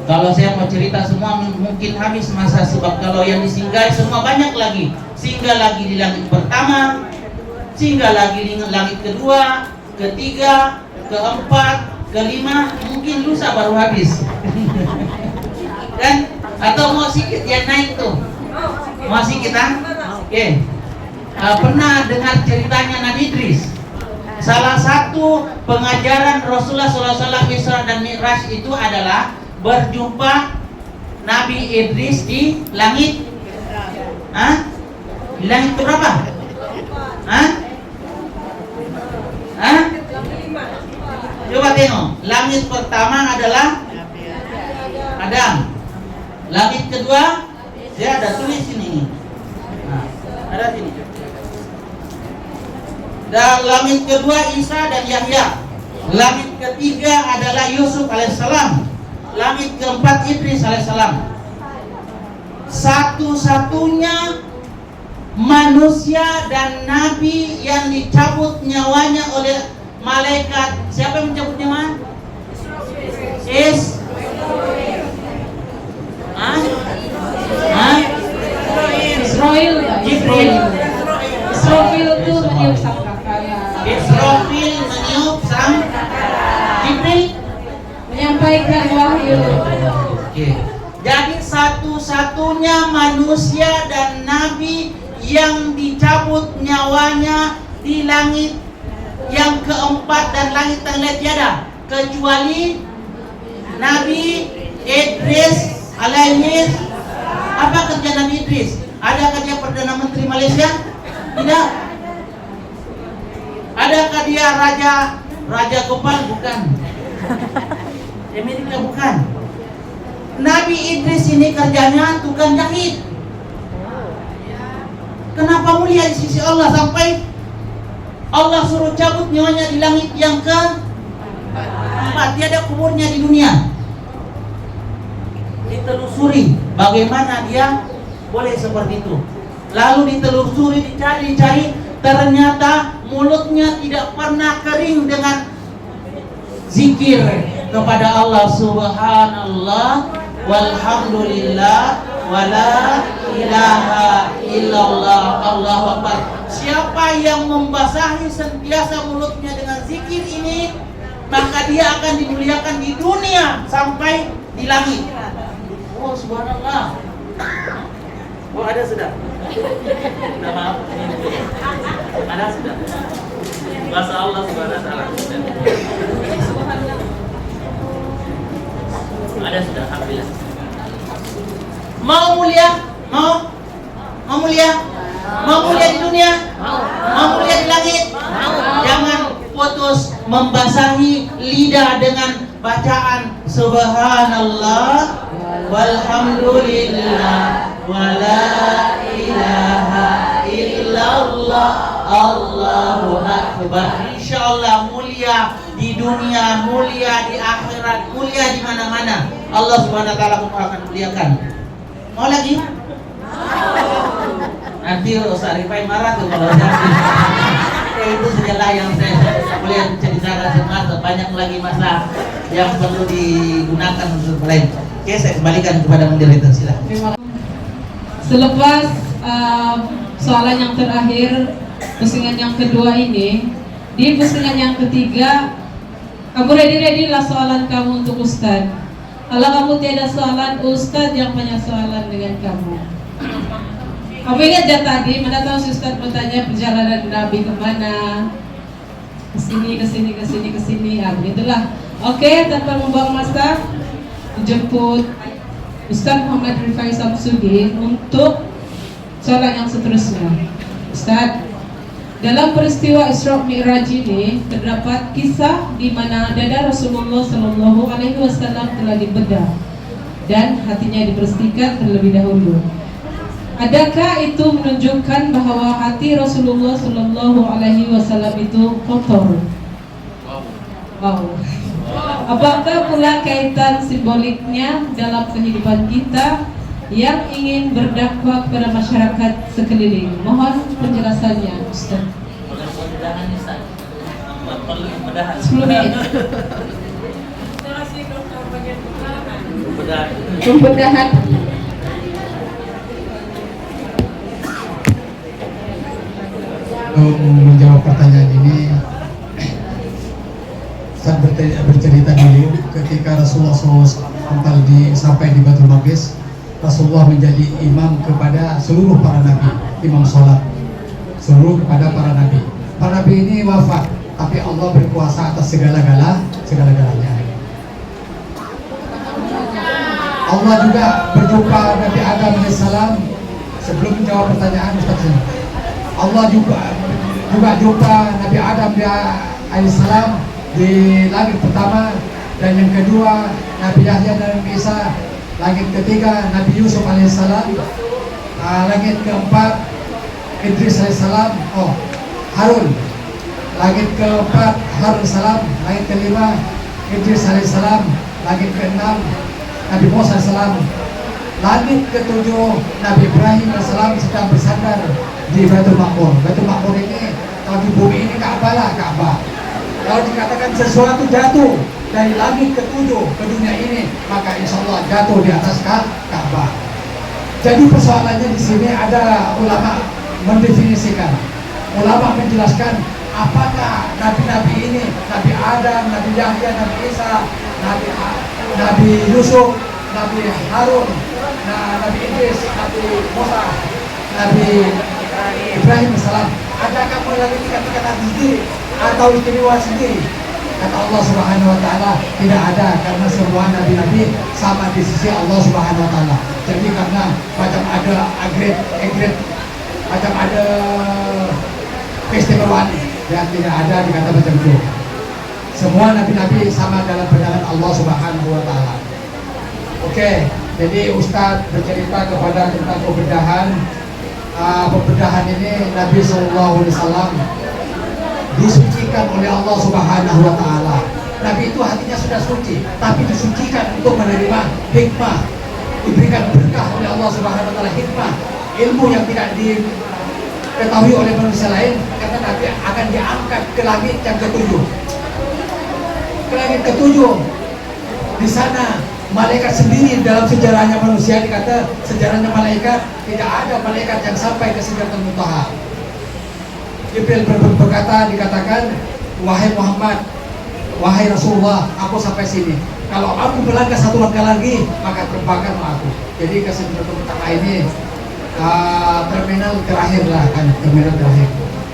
Speaker 4: kalau saya mau cerita semua mungkin habis masa, sebab kalau yang disinggahi semua banyak lagi. Singgah lagi di langit pertama, singgah lagi di langit kedua, ketiga, keempat, kelima, mungkin lusa baru habis. Kan? Atau mau sedikit yang naik tuh. Masih kita? Oke. Pernah dengar ceritanya Nabi Idris? Salah satu pengajaran Rasulullah SAW Isra dan Mi'raj itu adalah berjumpa Nabi Idris di langit. Hah? Di langit berapa? Hah? Hah? Coba tengok. Langit pertama adalah Adam. Langit kedua, saya ada tulis sini. Nah, ada sini. Dan langit kedua Isa dan Yahya. Langit ketiga adalah Yusuf alaihissalam. Langit keempat Idris alaihissalam. Satu-satunya manusia dan nabi yang dicabut nyawanya oleh malaikat. Siapa yang mencabut nyawa?
Speaker 2: Israel.
Speaker 4: Jibril.
Speaker 2: Israel itu meniup sangkakala.
Speaker 4: Israfil meniup sang. Jibril
Speaker 2: Menyampaikan wahyu.
Speaker 4: Oke. Jadi satu-satunya manusia dan nabi yang dicabut nyawanya di langit yang keempat dan langit tengah tiada, kecuali Nabi Idris alaihi. Apa kerja Nabi Idris? Adakah dia Perdana Menteri Malaysia? Tidak. Adakah dia Raja Gopal? Bukan. Amerika? Bukan. Nabi Idris ini kerjanya tukang jahit. Kenapa mulia di sisi Allah sampai Allah suruh cabut nyawanya di langit yang ke-4? Tiada kuburnya di dunia. Ditelusuri bagaimana dia boleh seperti itu. Lalu ditelusuri, dicari, ternyata mulutnya tidak pernah kering dengan zikir kepada Allah. Subhanallah walhamdulillah wala ilaha illallah Allahu akbar. Siapa yang membasahi sentiasa mulutnya dengan zikir ini, maka dia akan dimuliakan di dunia sampai di langit. Oh subhanallah. Oh ada sudah. Sudah maaf. Ada sudah. Bahasa Allah subhanahu wa ta'ala. Ada sudah, alhamdulillah. Mau mulia? Mau mulia? Mau mulia di dunia? Mau mulia di langit? Jangan putus membasahi lidah dengan bacaan subhanallah walhamdulillah wala ilaha illallah Allahu akbar. Insyaallah mulia di dunia, mulia di akhirat, mulia di mana-mana. Allah Subhanahu wa taala akan muliakan. Mau lagi? Nanti Ustaz Rifai marah tuh kalau itu sajalah yang saya boleh ceritakan. Semangat, banyak lagi masalah yang perlu digunakan untuk lain. Oke, saya kembalikan kepada moderator, silakan.
Speaker 2: Selepas soalan yang terakhir, pusingan yang kedua ini, di pusingan yang ketiga, kamu ready-readylah soalan kamu untuk Ustaz. Kalau kamu tiada soalan, Ustaz yang punya soalan dengan kamu. Kamu ingat ya tadi, mana tahu si Ustaz bertanya perjalanan Nabi kemana? Kesini, begitulah. Oke, tanpa membuang masa, dijemput Ustaz Muhammad Rifai Samsudin untuk soalan yang seterusnya. Ustaz, dalam peristiwa Isra Mi'raj ini terdapat kisah di mana dada Rasulullah Shallallahu Alaihi Wasallam telah dibedah dan hatinya dibersihkan terlebih dahulu. Adakah itu menunjukkan bahwa hati Rasulullah Shallallahu Alaihi Wasallam itu kotor? Wow. Apakah pula kaitan simboliknya dalam kehidupan kita yang ingin berdakwah kepada masyarakat sekeliling? Mohon penjelasannya, Ustaz. 10 menit. Pembedahan.
Speaker 1: Menjawab pertanyaan ini, saya bercerita dulu ketika Rasulullah SAW sampai di Baitul Maqdis. Rasulullah menjadi imam kepada seluruh para nabi, imam sholat seluruh kepada para nabi. Para nabi ini wafat, tapi Allah berkuasa atas segala-galanya. Allah juga berjumpa Nabi Adam alaihissalam. Sebelum menjawab pertanyaan Ustaz ini, Allah juga jumpa Nabi Adam alaihissalam di langit pertama, dan yang kedua Nabi Yahya dan Nabi Isa, langit ketiga Nabi Yusuf alaihissalam, langit keempat Idris alaihissalam, Harun, langit keempat Harun alaihissalam, langit kelima Idris alaihissalam, langit keenam Nabi Musa alaihissalam, langit ketujuh Nabi Ibrahim alaihissalam sedang bersandar di Baitul Maqmur. Baitul Maqmur ini kalau di bumi ini Ka'bah lah, Ka'bah. Kalau dikatakan sesuatu jatuh dari langit ketujuh ke dunia ini, maka insya Allah jatuh di atas Ka'bah. Jadi persoalannya di sini ada ulama mendefinisikan, ulama menjelaskan apakah nabi-nabi ini, Nabi Adam, Nabi Yahya, Nabi Isa, Nabi Yusuf, Nabi Harun, Nabi Idris, Nabi Musa, Nabi Ibrahim salam, adakah mereka dikatakan sendiri atau istimewa sendiri? Kata Allah Subhanahu wa taala, tidak ada, karena semua nabi-nabi sama di sisi Allah Subhanahu wa taala. Jadi karena macam ada agret, macam ada keistimewaan, yang tidak ada dikata macam itu. Semua nabi-nabi sama dalam pandangan Allah Subhanahu wa taala. Oke, jadi Ustadz bercerita kepada tentang pembedahan. Pembedahan ini Nabi Sallallahu Alaihi Wasallam disucikan oleh Allah Subhanahu Wa Taala. Nabi itu hatinya sudah suci, tapi disucikan untuk menerima hikmah, diberikan berkah oleh Allah Subhanahu Wa Taala, hikmah, ilmu yang tidak diketahui oleh manusia lain, karena Nabi akan diangkat ke langit yang ketujuh. Ke langit ketujuh, di sana malaikat sendiri. Dalam sejarahnya manusia dikata, sejarahnya malaikat, tidak ada malaikat yang sampai ke Sidratul Muntaha. Jibril berkata, dikatakan, wahai Muhammad, wahai Rasulullah, aku sampai sini. Kalau aku melangkah satu langkah lagi, maka terbangkan aku. Jadi ke Sidratul Muntaha ini terminal terakhir lah, kan, terminal terakhir.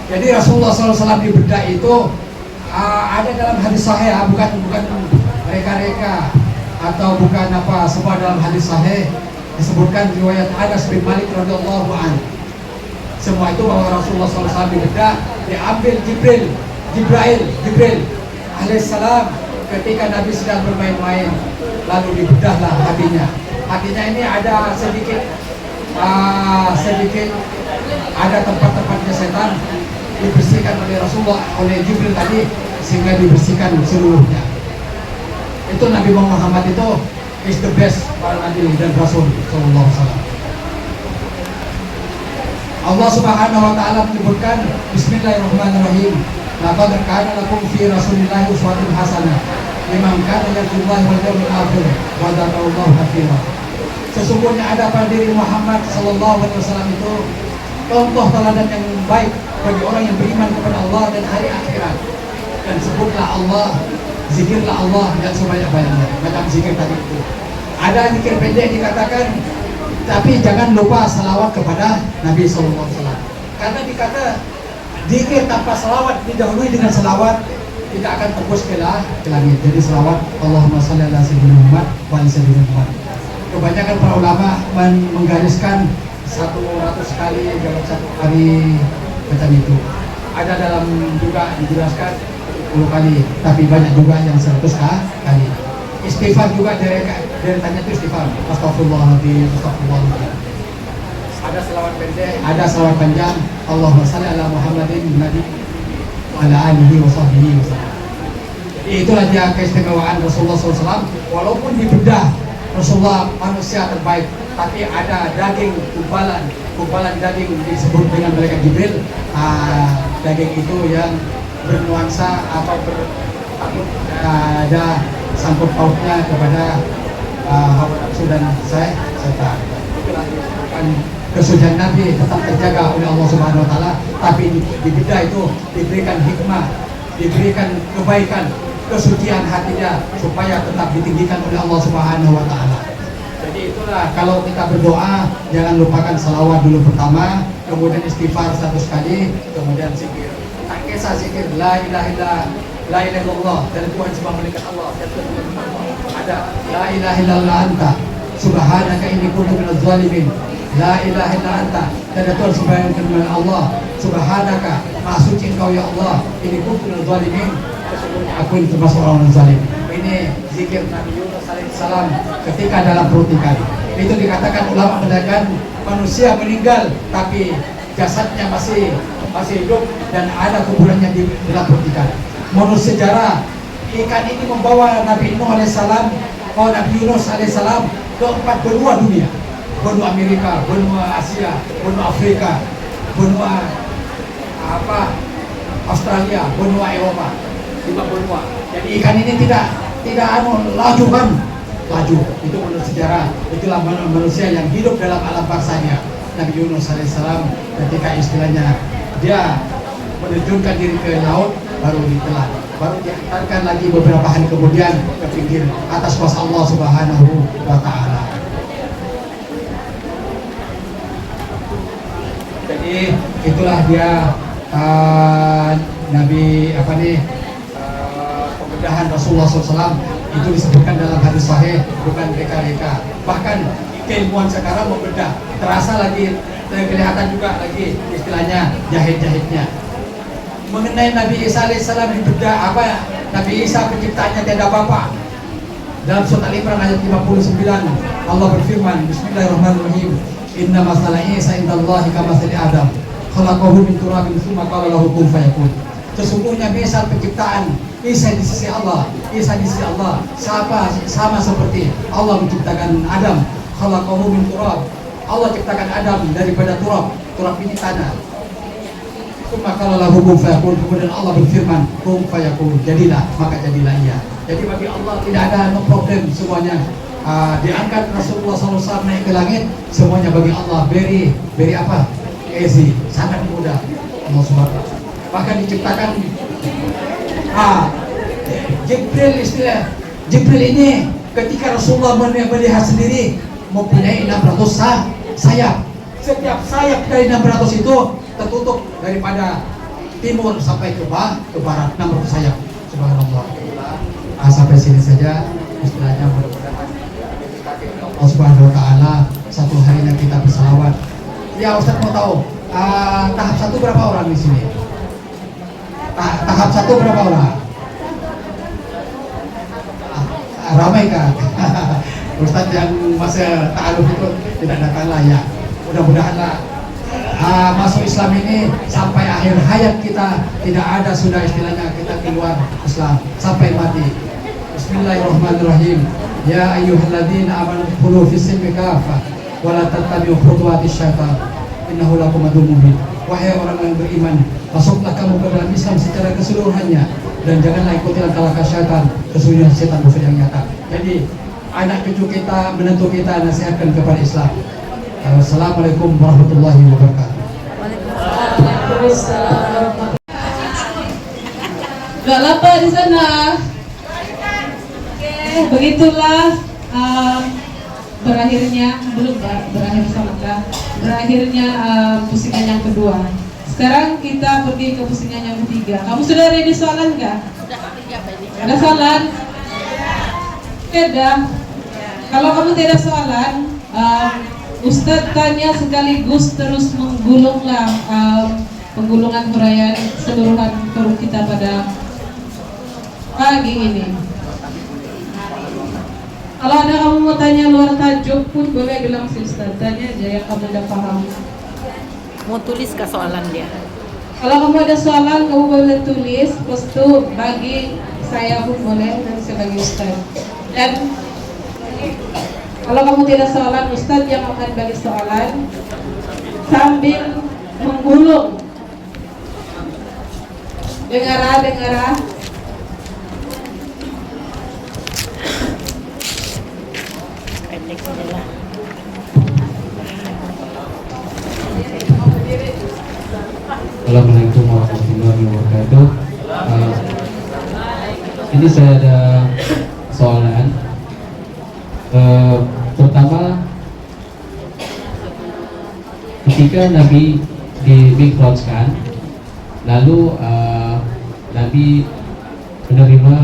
Speaker 1: Jadi Rasulullah SAW di bedah itu ada dalam hadis sahih, bukan reka-reka atau bukan apa, semua dalam hadis sahih disebutkan riwayat Anas bin Malik radhiyallahu anhu. Semua itu bahwa Rasulullah SAW dibedah, diambil Jibril alaihissalam ketika Nabi sedang bermain-main, lalu dibedahlah hatinya. Hatinya ini ada sedikit ada tempat-tempatnya setan, dibersihkan oleh Rasulullah, oleh Jibril tadi, sehingga dibersihkan seluruhnya. Itu Nabi Muhammad itu is the best para nabi dan rasul sallallahu alaihi wasallam. Allah Subhanahu wa taala menyebutkan, bismillahirrahmanirrahim, laqad kana lakum fi rasulillahi uswatun hasanah liman kana yarjullaha wal yawmil akhir wa dzakarallaha katsiran. Sesungguhnya ada pada diri Muhammad sallallahu alaihi wasallam itu contoh teladan yang baik bagi orang yang beriman kepada Allah dan hari akhirat. Dan sebutlah Allah, zikirlah Allah yang sebanyak-banyaknya. Macam zikir tadi itu. Ada zikir pendek dikatakan, tapi jangan lupa salawat kepada Nabi SAW. Karena dikata zikir tanpa salawat didahului dengan salawat tidak akan tembus ke langit. Jadi salawat Allahumma shalli ala sayyidina Muhammad wa ala sayyidina Muhammad. Kebanyakan para ulama menggariskan 100 kali dalam satu hari macam itu. Ada dalam juga dijelaskan 10 kali, tapi banyak juga yang 100 kali. Istighfar juga deretannya itu istighfar. Astagfirullahaladzim, astagfirullahaladzim. Ada selawat pendek, ada selawat panjang. Allahumma shalli ala Muhammadin nabi wa ala alihi wa sahbihi wa sallam. Itulah dia keistimewaan Rasulullah SAW. Walaupun dibedah Rasulullah manusia terbaik, tapi ada daging kumpalan daging disebut dengan malaikat Jibril. Daging itu yang bernuansa atau ada sangkut pautnya kepada hawa nafsu dan setan. Kesucian Nabi tetap terjaga oleh Allah Subhanahu Wa Taala, tapi di bedah itu diberikan hikmah, diberikan kebaikan, kesucian hatinya supaya tetap ditinggikan oleh Allah Subhanahu Wa Taala. Jadi itulah kalau kita berdoa jangan lupakan salawat dulu pertama, kemudian istighfar 100 kali, kemudian zikir. Tak kisah zikir la ilaha illallah, dari Tuhan sebab malaikat Allah, dan Tuhan Allah. Ada la ilaha illallah anta subhanaka inni kuntu minadz zalimin. La ilaha illa anta, dari Tuhan sebab Allah, subhanaka maha suci engkau ya Allah, ini kuntu minadz zalimin, sesungguhnya aku ini termasuk orang zalim. Ini zikir Nabi Yunus alaihissalam ketika dalam perut ikan. Itu dikatakan ulama mengatakan manusia meninggal tapi jasadnya masih hidup dan ada kuburannya di dalam perut ikan. Menurut sejarah, ikan ini membawa Nabi Nuh alaihissalam, Nabi Yunus alaihissalam ke 4 benua dunia. Benua Amerika, benua Asia, benua Afrika, benua Australia, benua Eropa, 5 benua. Jadi ikan ini tidak laju kan? Laju. Itu menurut sejarah. Itulah manusia yang hidup dalam alam barzahnya. Nabi Yunus alaihissalam ketika istilahnya dia menerjunkan diri ke laut baru ditelan, baru diantarkan lagi beberapa hari kemudian ke pinggir atas kuasa Allah Subhanahu wa Ta'ala. Jadi itulah dia Nabi pembedahan Rasulullah SAW itu disebutkan dalam hadis sahih, bukan reka-reka. Bahkan keilmuan sekarang membedah, terasa lagi, kelihatan juga lagi istilahnya jahit-jahitnya. Mengenai Nabi Isa alaihissalam dibedah Nabi Isa penciptaannya tiada bapa. Dalam surat Al-Imran ayat 59 Allah berfirman, Bismillahirrahmanirrahim, Inna masalah Isa indallahi kamathali Adam, khalaqahu min turabin tsumma qala lahu kun fayakun. Sesungguhnya misal penciptaan Isa di sisi Allah, sama seperti Allah menciptakan Adam, khalaqahu min turab. Allah ciptakan Adam daripada turab ini tanah. Tsumma qala lahu kun fayakun, kemudian Allah berfirman, kun fayakun, jadilah, maka jadilah ia. Jadi bagi Allah tidak ada no problem semuanya. Diangkat Rasulullah SAW naik ke langit, semuanya bagi Allah very easy, sangat mudah. Allah SWT bahkan diciptakan Jibril ini ketika Rasulullah melihat sendiri mempunyai 600 sayap. Setiap sayap dari 600 itu tertutup daripada timur sampai ke barat, 600 sayap. Subhanallah. Sampai sini saja istilahnya, mudah-mudahan Allah Subhanahu wa Ta'ala satu harinya kita bersalawat. Ya Ustaz mau tahu tahap 1 berapa orang di sini? Tahap 1 berapa orang? Ramai kan? Ustaz yang masa ta'aluf itu tidak ada kalah ya. Mudah-mudahanlah masuk Islam ini sampai akhir hayat kita tidak ada sudah istilahnya kita keluar Islam sampai mati. Bismillahirrahmanirrahim. Ya ayyuhalladzina amanu khulu fis-silmi kafah wa la tattabi'u khutuwatis syaitan innahu lakum aduwwun mubin. Wahai orang yang beriman, masuklah kamu ke dalam Islam secara keseluruhannya dan janganlah ikuti langkah-langkah syaitan, sesungguhnya setan musuh yang nyata. Jadi anak cucu kita, menantu kita nasihatkan kepada Islam. Assalamualaikum warahmatullahi wabarakatuh.
Speaker 2: Waalaikumsalam. Gak lapar di sana. Begitulah berakhirnya pusingan yang kedua. Sekarang kita pergi ke pusingan yang ketiga. Kamu sudah ready soalan nggak? Ada soalan? Tidak. Kalau kamu tidak soalan, Ustadz tanya sekaligus terus menggulunglah penggulungan huraian seluruhan huruf kita pada pagi ini. Kalau ada kamu mau tanya luar tajuk pun boleh bilang si Ustaz, tanya aja yang kamu udah paham.
Speaker 3: Mau tulis ke soalan dia?
Speaker 2: Kalau kamu ada soalan kamu boleh tulis, terus tuh bagi saya pun boleh dan sebagai Ustaz. Dan kalau kamu tidak soalan, Ustaz yang akan bagi soalan sambil menggulung. Dengar.
Speaker 5: Assalamualaikum warahmatullahi wabarakatuh. Ini saya ada soalan. Pertanyaan pertama, ketika Nabi di-mi'rajkan, lalu Nabi menerima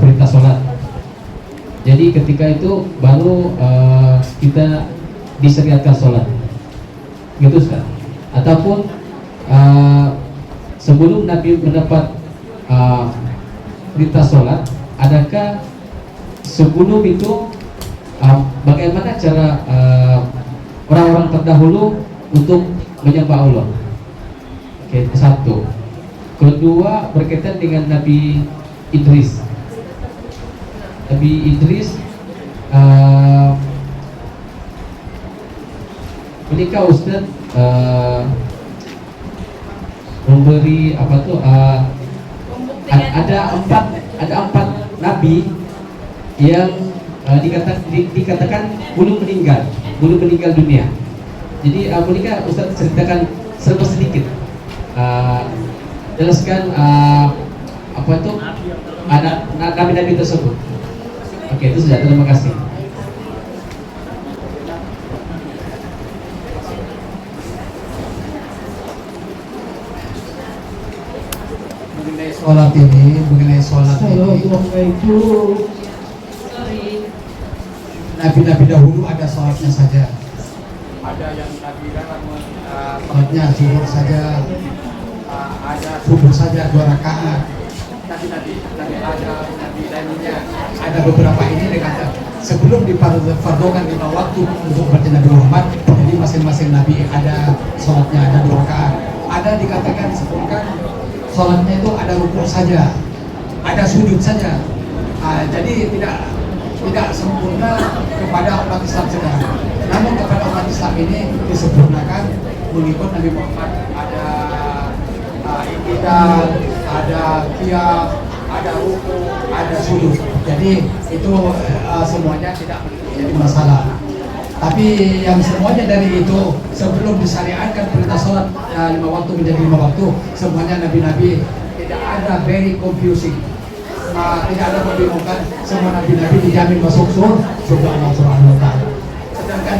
Speaker 5: perintah sholat. Jadi ketika itu baru kita disyariatkan sholat, gitu Ustaz. Ataupun sebelum Nabi mendapat perintah sholat, adakah sebelum itu bagaimana cara orang-orang terdahulu untuk menyembah Allah? Oke, satu. Kedua, berkaitan dengan Nabi Idris. Nabi Idris menikah Ustaz, memberi apa tuh? Ada empat nabi yang dikatakan belum meninggal dunia. Jadi bolehkah Ustaz ceritakan serba sedikit, jelaskan apa itu ada nabi-nabi tersebut? Oke, itu sudah. Terima kasih.
Speaker 1: Mengenai sholat ini, nabi-nabi dahulu ada sholatnya saja. Ada yang nabi sholatnya zuhur saja, ada subuh saja 2 rakaat. Nabi ada, nabi lainnya ada beberapa ini dikata sebelum difardukan 5 waktu untuk berarti Nabi Muhammad. Jadi masing-masing nabi ada sholatnya, ada 2 rakaat. Ada dikatakan disebutkan sholatnya itu ada rukuk saja, ada sujud saja. Jadi tidak sempurna kepada umat Islam sekarang. Namun kepada umat Islam ini disempurnakan mengikut Nabi Muhammad. Ada iktidal, ada qiyam, ada ruku, ada sujud. Jadi itu semuanya tidak menjadi masalah. Tapi yang semuanya dari itu sebelum disyariatkan perintah sholat 5 waktu menjadi 5 waktu, semuanya nabi-nabi tidak ada very confusing, tidak ada membingungkan. Semua nabi-nabi dijamin masuk surga Allah Subhanahu wa Ta'ala. Sedangkan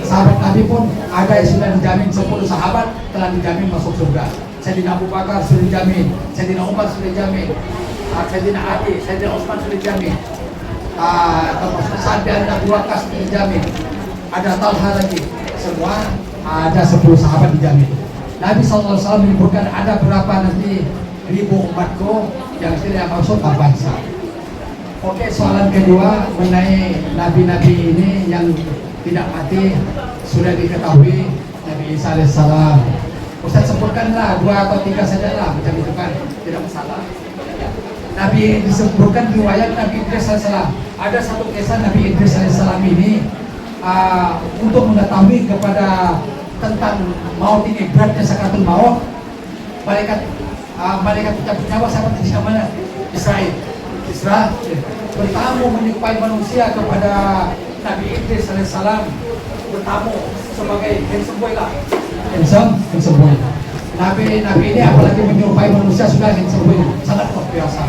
Speaker 1: sahabat Nabi pun ada yang sudah dijamin, 10 sahabat telah dijamin masuk surga. Sayyidina Abu Bakar sudah dijamin, Sayyidina Umar sudah dijamin, Sayyidina Ali, Sayyidina Utsman sudah dijamin, termasuk Sa'ad bin Abi Waqqas sudah dijamin. Ada Talha lagi, semua ada 10 sahabat dijamin. Nabi SAW menyebutkan ada berapa nanti ribu umatku yang tidak maksud bangsa. Oke, soalan kedua mengenai nabi-nabi ini yang tidak mati sudah diketahui Nabi Isa alaihissalam. Ustaz sebutkanlah 2 atau 3 saja lah, macam itu kan tidak masalah. Nabi disebutkan riwayat Nabi Idris alaihissalam. Ada satu kisah Nabi Idris alaihissalam ini untuk mengetahui kepada tentang maut ini, beratnya sakaratul maut. Malaikat pencabut nyawa sahabat di mana? Israel bertamu menyerupai manusia kepada Nabi Idris alaihissalam, bertamu sebagai handsome boy lah. Handsome boy. Nabi ini apalagi menyerupai manusia sudah handsome boy, sangat luar biasa.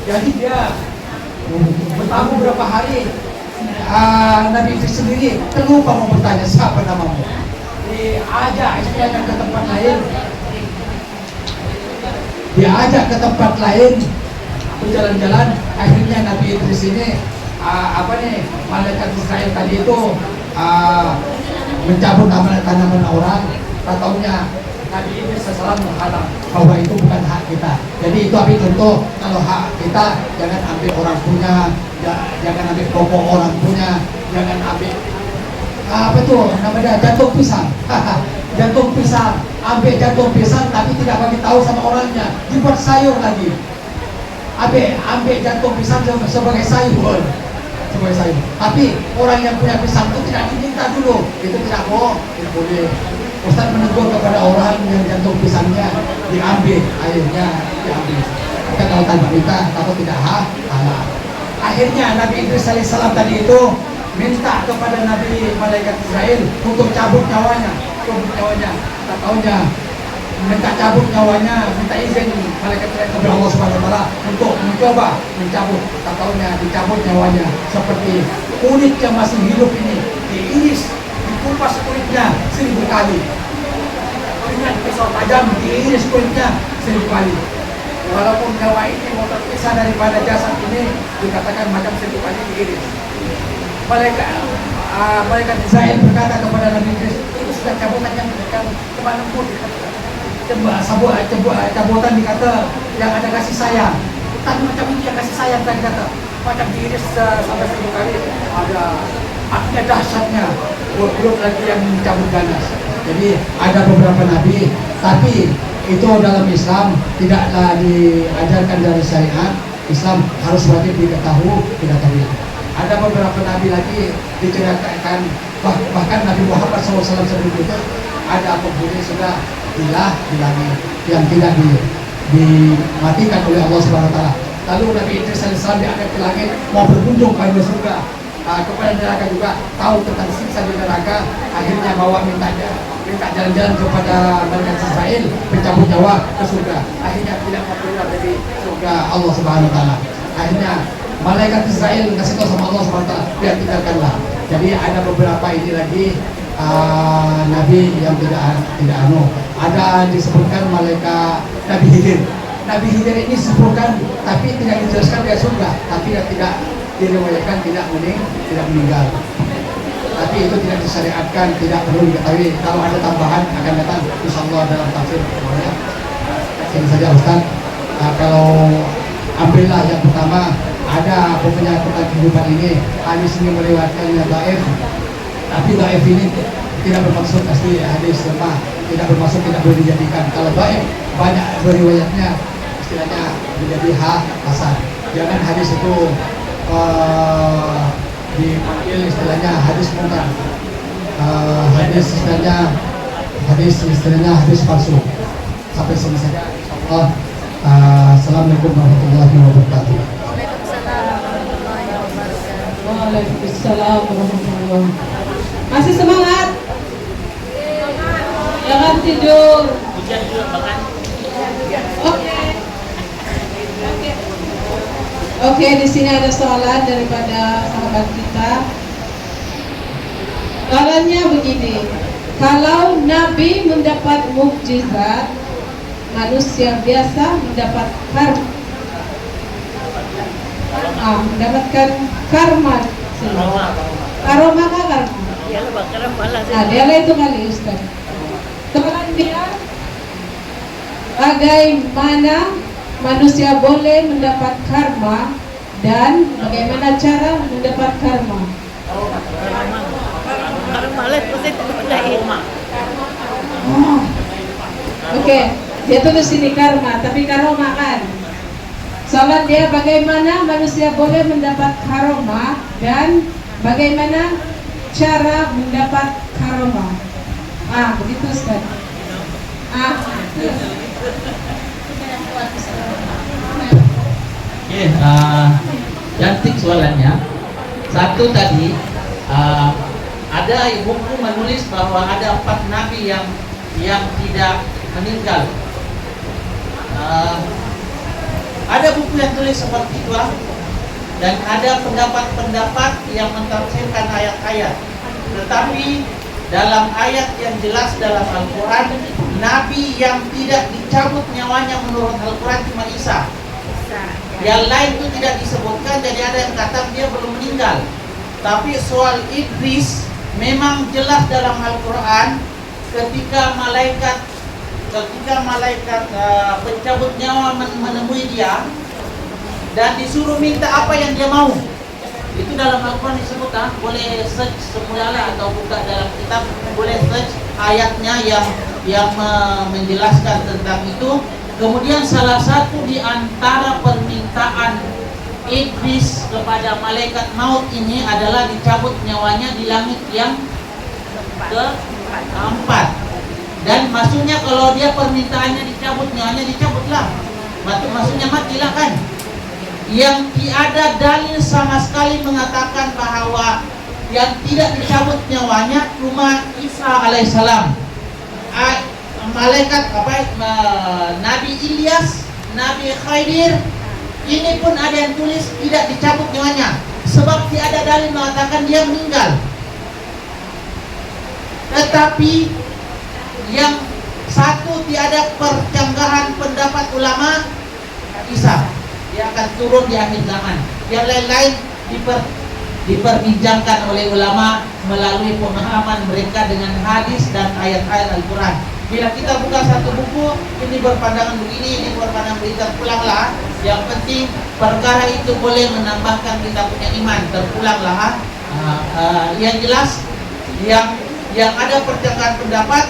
Speaker 1: Jadi dia bertamu berapa hari. Nabi Idris sendiri terlupa mau bertanya siapa namamu. Diajak istrinya ke tempat lain. Diajak ke tempat lain berjalan-jalan. Akhirnya Nabi Idris ini malaikat Israel tadi itu mencabut tanaman orang. Tak taunya Nabi Idris SAW menghalang bahwa itu bukan hak kita. Jadi itu ambil contoh, kalau hak kita jangan ambil orang punya, jangan ambil pokok orang punya, jangan ambil namanya jantung pisang. Jantung pisang, ambil jantung pisang tapi tidak bagi tahu sama orangnya, dibuat sayur lagi. Ambil jantung pisang sebagai sayur. Tapi orang yang punya pisang itu tidak diminta dulu, itu tidak boleh. Ustaz menegur kepada orang yang jantung pisangnya diambil, akhirnya diambil. Kita kalau tanpa minta, takut tidak halal. Akhirnya Nabi Idris alaihissalam tadi itu minta kepada Nabi malaikat Israel untuk cabut nyawanya. Tak taunya minta cabut nyawanya, minta izin malaikat kepada Allah Subhanahu wa taala untuk mencoba mencabut. Tak tahunya dicabut nyawanya seperti kulit yang masih hidup ini diiris, dikupas kulitnya 1000 kali. Dengan pisau tajam diiris kulitnya 1000 kali. Walaupun nyawa ini mau terpisah daripada jasad ini, dikatakan macam 1000 kali diiris. Malaikat Israel berkata kepada Nabi Idris, itu sudah cabutan yang kemana pun. Cabutan dikata yang ada kasih sayang. Tadi macam ini yang kasih sayang tadi kata. Macam diiris sampai 1000 kali. Ada artinya dahsyatnya. Belum lagi yang dicabut ganas. Jadi ada beberapa nabi, tapi itu dalam Islam tidaklah diajarkan dari syariat. Islam harus wajib diketahui. Ada beberapa nabi lagi diceritakan, bahkan Nabi Muhammad SAW sebelum itu ada penghuni sudah ilah di langit yang tidak dimatikan oleh Allah Subhanahu wa taala. Lalu Nabi Idris alaihissalam diangkat ke langit mau berkunjung ke surga, kepada neraka juga, tahu tentang siksa di neraka, akhirnya bawa minta jalan-jalan kepada malaikat Israel mencabut nyawa ke surga. Akhirnya tidak mau keluar dari surga Allah Subhanahu wa taala. Akhirnya malaikat Israel kasih tahu sama Allah Subhanahu wa taala, biar tinggalkanlah. Jadi ada beberapa ini lagi nabi yang tidak ada disebutkan malaikat Nabi Khidir. Nabi Khidir ini disebutkan tapi tidak dijelaskan dia surga, tapi tidak diriwayatkan tidak meninggal. Tapi itu tidak disyariatkan, tidak perlu diketahui. Kalau ada tambahan akan datang insyaallah dalam tafsir. Ini saja Ustaz. Kalau ambillah yang pertama, ada pokoknya tentang kehidupan ini, hadis ini meriwayatkan yang dhaif, tapi dhaif ini tidak bermaksud pasti hadis lemah, tidak bermaksud tidak boleh dijadikan. Kalau dhaif banyak beriwayatnya, istilahnya menjadi hasan. Jangan hadis itu dipanggil istilahnya hadis munkar, hadis istilahnya hadis palsu. Sampai sini saja. Assalamualaikum warahmatullahi wabarakatuh.
Speaker 2: Waalaikumsalam warahmatullahi wabarakatuh. Masih semangat? Jangan tidur. Oke, di sini ada soalan daripada sahabat kita. Soalannya begini, kalau Nabi mendapat mukjizat, manusia biasa mendapatkan karma. Karoma kah karma? Nah, dia itu kali Ustaz. Soalan dia, bagaimana manusia boleh mendapat karma dan bagaimana cara mendapat karma? Oke, dia tulis sini karma, tapi karoma kan? Soalan dia, bagaimana manusia boleh mendapat karoma dan bagaimana cara mendapat karoma? Begitu Ustaz.
Speaker 4: Oke, cantik soalannya. Satu tadi, ada buku menulis bahwa ada 4 nabi yang tidak meninggal. Ada buku yang tulis seperti itu, dan ada pendapat-pendapat yang mentafsirkan ayat-ayat. Tetapi dalam ayat yang jelas dalam Al-Quran, nabi yang tidak dicabut nyawanya menurut Al-Quran cuma Isa. Yang lain itu tidak disebutkan, jadi ada yang kata dia belum meninggal. Tapi soal Idris memang jelas dalam Al-Quran, ketika malaikat pencabut nyawa menemui dia dan disuruh minta apa yang dia mau. Itu dalam Al-Quran disebut, boleh search semula atau buka dalam kitab, boleh search ayatnya yang menjelaskan tentang itu. Kemudian salah satu di antara permintaan Idris kepada malaikat maut ini adalah dicabut nyawanya di langit yang keempat. Dan maksudnya kalau dia permintaannya dicabut nyawanya, dicabutlah. Maksudnya matilah kan. Yang tiada dalil sama sekali mengatakan bahwa yang tidak dicabut nyawanya cuma Isa alaihissalam. malaikat Nabi Ilyas, Nabi Khidir, ini pun ada yang tulis tidak dicabut nyawanya, sebab tiada dalil mengatakan dia meninggal. Tetapi yang satu tiada percanggahan pendapat ulama, Isa dia akan turun di akhir zaman. Yang lain-lain diperbincangkan oleh ulama melalui pemahaman mereka dengan hadis dan ayat-ayat Al-Quran. Bila kita buka satu buku, ini berpandangan begini, ini berpandangan begitu, terpulanglah. Yang penting perkara itu boleh menambahkan kita punya iman, terpulanglah. Yang jelas, yang ada percanggahan pendapat,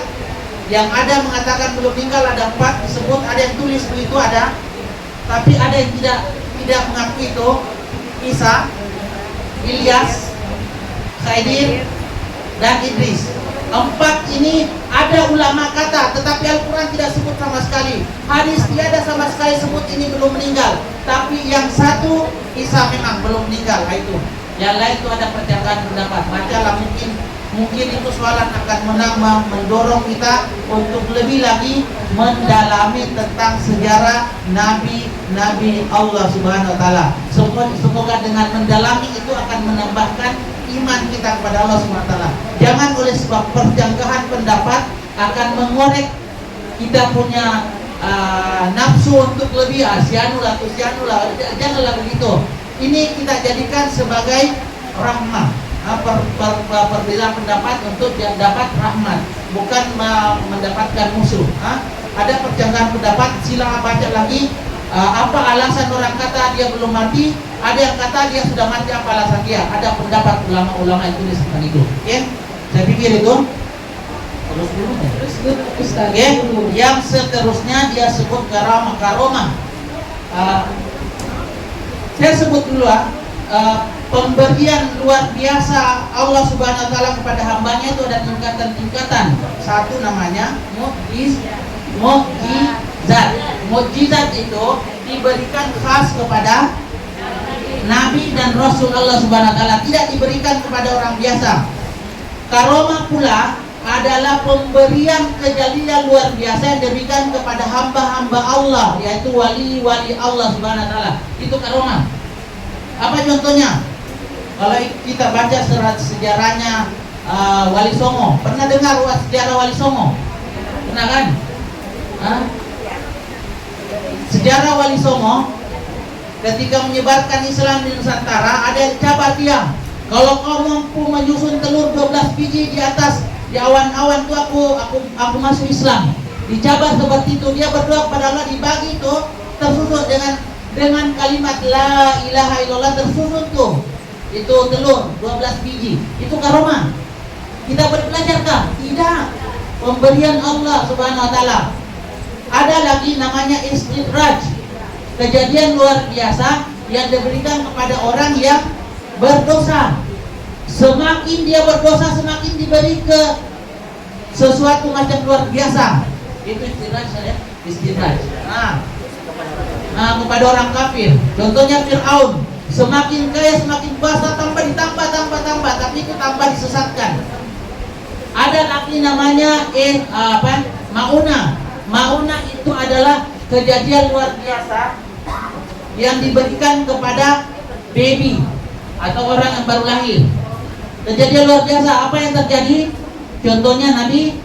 Speaker 4: yang ada mengatakan belum meninggal ada 4 disebut, ada yang tulis begitu ada, tapi ada yang tidak mengakui itu. Isa, Ilyas, Khidir, dan Idris. 4 ini ada ulama kata, tetapi Al-Quran tidak sebut sama sekali. Hadis tiada sama sekali sebut ini belum meninggal. Tapi yang satu, Isa memang belum meninggal. Itu. Yang lain itu ada percanggahan pendapat. Bacalah, mungkin itu soalan akan mendorong kita untuk lebih lagi mendalami tentang sejarah Nabi Allah Subhanahu Wa Taala. Semoga dengan mendalami itu akan menambahkan iman kita kepada Allah Subhanahu Wa Taala. Jangan oleh sebab perjanggahan pendapat akan mengorek kita punya nafsu untuk lebih sianulah. Janganlah begitu. Ini kita jadikan sebagai rahmah. Perbedaan pendapat untuk dapat rahmat, bukan mendapatkan musuh. Ada percanggahan pendapat, silakan baca lagi. Apa alasan orang kata dia belum mati? Ada yang kata dia sudah mati, apa alasan dia? Ada pendapat ulama-ulama yang tulis tentang itu. Oke? Saya pikir itu. Terus dulu.
Speaker 2: Ustaz.
Speaker 4: Oke? Yang seterusnya dia sebut karomah. Saya sebut dulu pemberian luar biasa Allah Subhanahu Wa Taala kepada hambanya itu ada tingkatan-tingkatan. Satu namanya mukjizat. Mukjizat itu diberikan khas kepada Nabi dan Rasul Allah Subhanahu Wa Taala, tidak diberikan kepada orang biasa. Karomah pula adalah pemberian kejadian luar biasa yang diberikan kepada hamba-hamba Allah, yaitu wali-wali Allah Subhanahu Wa Taala. Itu karomah. Apa contohnya? Kalau kita baca sejarahnya Wali Songo, pernah dengar sejarah Wali Songo? Pernah kan? Sejarah Wali Songo ketika menyebarkan Islam di Nusantara, ada yang cabar dia. Kalau kau mampu menyusun telur 12 biji di atas di awan-awan itu aku masuk Islam. Dicabar seperti itu, dia berdoa kepada Allah, dibagi itu tersusun dengan kalimat la ilaha illallah, tersusun tuh itu telur 12 biji. Itu karomah. Kita belajarkah? Tidak. Pemberian Allah Subhanahu Wa Taala. Ada lagi namanya istidraj, kejadian luar biasa yang diberikan kepada orang yang berdosa. Semakin dia berdosa, semakin diberi ke sesuatu macam luar biasa. Itu istidraj ya, istidraj. Kepada orang kafir. Contohnya Fir'aun, semakin kaya semakin kuasa, ditambah, tapi itu tambah disesatkan. Ada lagi namanya Mauna itu adalah kejadian luar biasa yang diberikan kepada baby atau orang yang baru lahir. Kejadian luar biasa, apa yang terjadi? Contohnya Nabi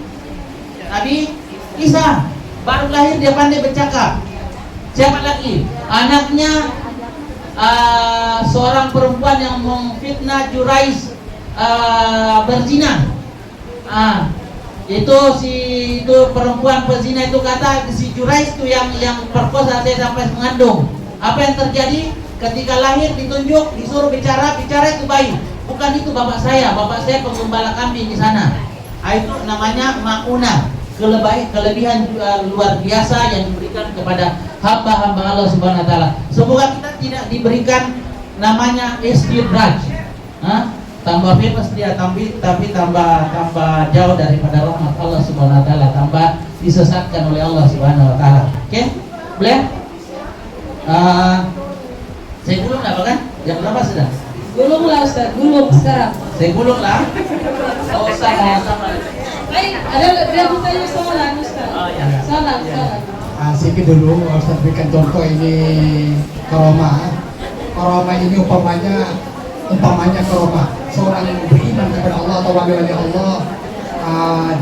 Speaker 4: Isa baru lahir, dia pandai bercakap. Siapa lagi? Anaknya seorang perempuan yang memfitnah Jurais berzina. Itu perempuan pezina itu kata si Jurais itu yang perkosa saya sampai mengandung. Apa yang terjadi? Ketika lahir ditunjuk, disuruh bicara itu bayi. Bukan itu bapak saya penggembala kambing di sana. Itu namanya mauna, kelebihan luar biasa yang diberikan kepada hamba-hamba Allah Subhanahu Wa Taala. Semoga kita tidak diberikan namanya istidraj. Tambah famous dia, tapi tambah jauh daripada rahmat Allah Subhanahu Wa Taala, tambah disesatkan oleh Allah Subhanahu Wa Taala. Oke, boleh? Saya gulung lah, kan? Jam berapa sudah?
Speaker 2: Gulung lah Ustaz, gulung sekarang.
Speaker 4: Saya gulung lah. Oh, sama.
Speaker 2: Ada dia bertanya soalan Ustaz. Salah,
Speaker 1: Ya.
Speaker 2: salah.
Speaker 1: Sedikit dulu Ustaz berikan contoh ini karomah. Karomah ini umpamanya karomah seorang yang beriman kepada Allah atau wali-wali Allah.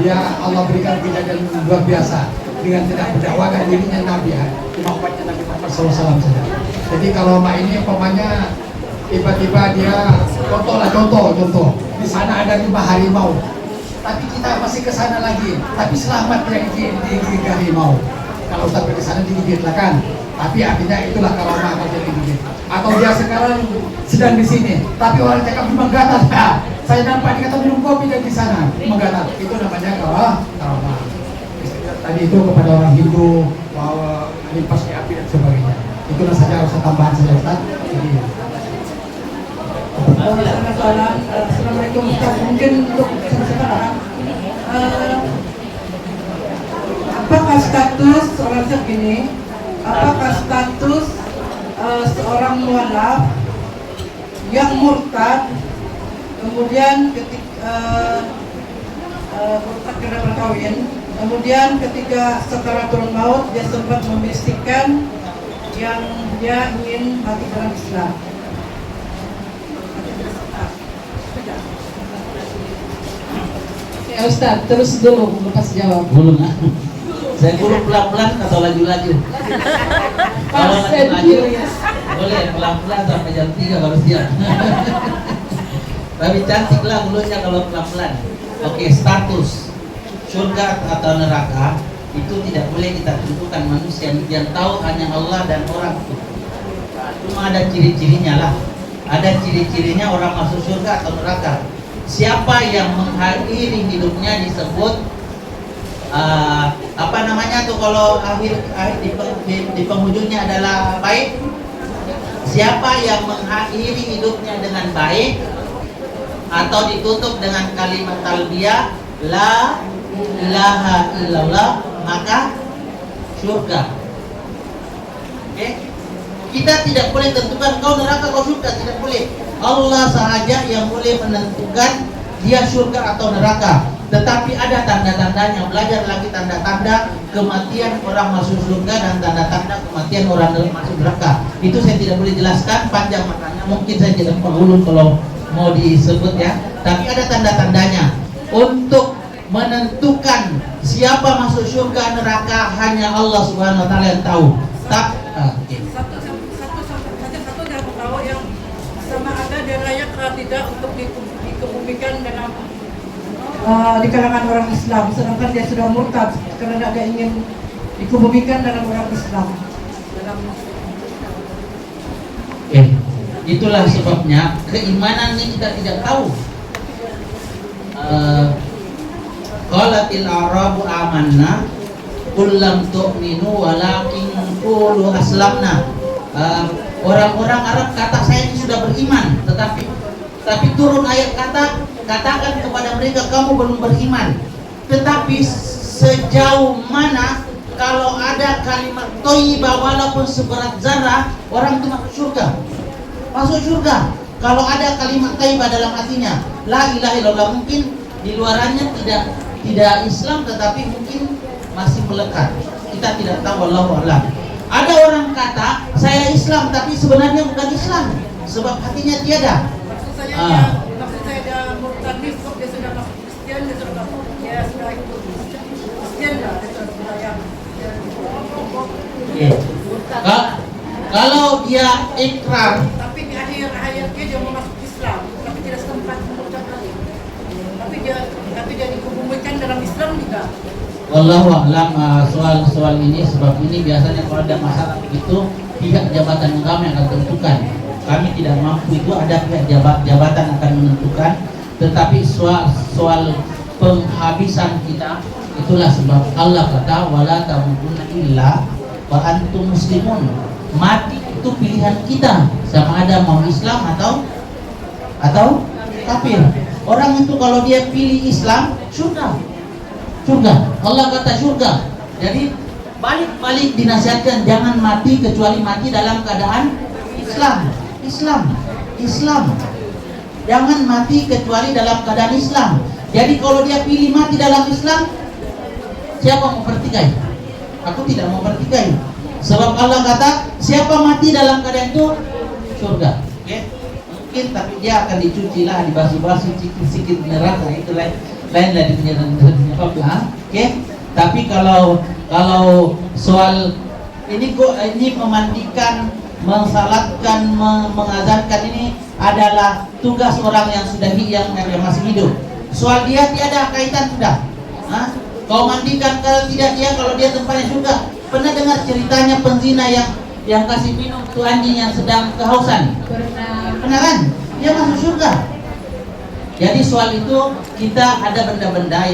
Speaker 1: Dia Allah berikan kejadian luar biasa dengan tidak berdakwakan dirinya Nabi cuma umatnya Nabi Muhammad SAW saja. Jadi karomah ini umpamanya tiba-tiba dia contoh di sana ada 5 harimau, tapi kita masih ke sana lagi, tapi selamat yang digigit harimau. Kalau sampai ke sana digigit lah kan, tapi artinya itulah karomah kalau dia digigit. Atau dia sekarang sedang di sini, tapi orang cakap di Manggatat, saya nampak dia kata minum kopi dan di sana di Manggatat, itu namanya karomah. Tadi itu kepada orang Hindu bahwa limpasnya api dan sebagainya. Itulah saja usah tambahan saja Ustaz.
Speaker 6: Assalamualaikum Ustaz. Mungkin untuk sekarang apakah status seorang segini, apakah status seorang mualaf yang murtad kemudian ketika murtad karena berkawin, kemudian ketika sakaratul maut dia sempat membisikkan yang dia ingin mati dalam Islam.
Speaker 2: Ya Ustaz, terus dulu lepas jawab.
Speaker 4: Belum ah. Saya guru pelan-pelan atau laju-laju? Kalau laju-laju boleh pelan-pelan sampai jam 3 baru siap. Tapi cantik lah mulutnya kalau pelan-pelan. Oke, status surga atau neraka itu tidak boleh kita tentukan, manusia yang tahu hanya Allah dan orang. Cuma ada ciri-cirinya lah. Ada ciri-cirinya orang masuk surga atau neraka. Siapa yang mengakhiri hidupnya disebut apa namanya tuh kalau akhir di penghujungnya adalah baik. Siapa yang mengakhiri hidupnya dengan baik atau ditutup dengan kalimat talbiyah la ilaha illallah, maka surga. Oke? Kita tidak boleh tentukan kau neraka kau surga, tidak boleh. Allah sahaja yang boleh menentukan dia surga atau neraka. Tetapi ada tanda-tandanya. Belajar lagi tanda-tanda kematian orang masuk surga dan tanda-tanda kematian orang masuk neraka. Itu saya tidak boleh jelaskan, panjang makanya. Mungkin saya tidak perlu kalau mau disebut ya. Tapi ada tanda-tandanya. Untuk menentukan siapa masuk surga neraka hanya Allah Subhanahu wa taala yang tahu.
Speaker 6: Satu yang tahu yang sama ada dia layak tidak untuk dikebumikan dalam di kalangan orang Islam, sedangkan dia sudah murtad karena dia ingin dikebumikan dalam orang Islam.
Speaker 4: Itulah sebabnya keimanan ini kita tidak tahu. Qalatil arabu amanna qul lam tu'minu walakin qulu aslamna. Orang-orang Arab kata saya ini sudah beriman, tetapi turun ayat katakan kepada mereka kamu belum beriman. Tetapi sejauh mana kalau ada kalimat thayyibah walaupun seberat zarah, orang itu masuk surga. Masuk surga. Kalau ada kalimat thayyibah dalam hatinya, la ilaha illallah, mungkin di luarannya tidak Islam tetapi mungkin masih melekat. Kita tidak tahu, wallahu a'lam. Ada orang kata saya Islam tapi sebenarnya bukan Islam sebab hatinya tiada.
Speaker 6: Maksud saya dia murtad dia sudah masuk Kristen, dia sudah ikut Kristen lah, dia sudah budaya.
Speaker 4: Kalau dia ikrar
Speaker 6: Tapi di akhir hayatnya dia mau masuk Islam, tapi tidak sempat mengucap lagi. Tapi dia dikebumikan dalam Islam juga.
Speaker 4: wallahu a'lam. Soal ini sebab ini biasanya kalau ada masalah begitu pihak jabatan agama yang akan tentukan. Kami tidak mampu, itu ada pihak jabatan akan menentukan. Tetapi soal penghabisan kita, itulah sebab Allah kata wala tamutunna illa wa antum muslimun. Mati itu pilihan kita, sama ada mau Islam atau kafir. Orang itu kalau dia pilih Islam, surga. Allah kata surga. Jadi balik dinasihatkan jangan mati kecuali mati dalam keadaan Islam. Jangan mati kecuali dalam keadaan Islam. Jadi kalau dia pilih mati dalam Islam, Siapa mau bertikai? Aku tidak mau bertikai. Sebab Allah kata, siapa mati dalam keadaan itu surga. Oke? Mungkin tapi dia akan dicuci lah, dibasuh-basuh sikit-sikit neraka, itu lain lah di penyebabnya. Oke? Tapi kalau soal ini memandikan, mensalatkan, mengazankan ini adalah tugas orang yang sudah yang masih hidup. Soal dia tiada kaitan sudah. Kau mandikan kalau tidak dia, kalau dia tempatnya surga. Pernah dengar ceritanya penzina yang kasih minum tuh anjing yang sedang kehausan? Pernah kan? Dia masuk surga. Jadi soal itu kita ada benda-benda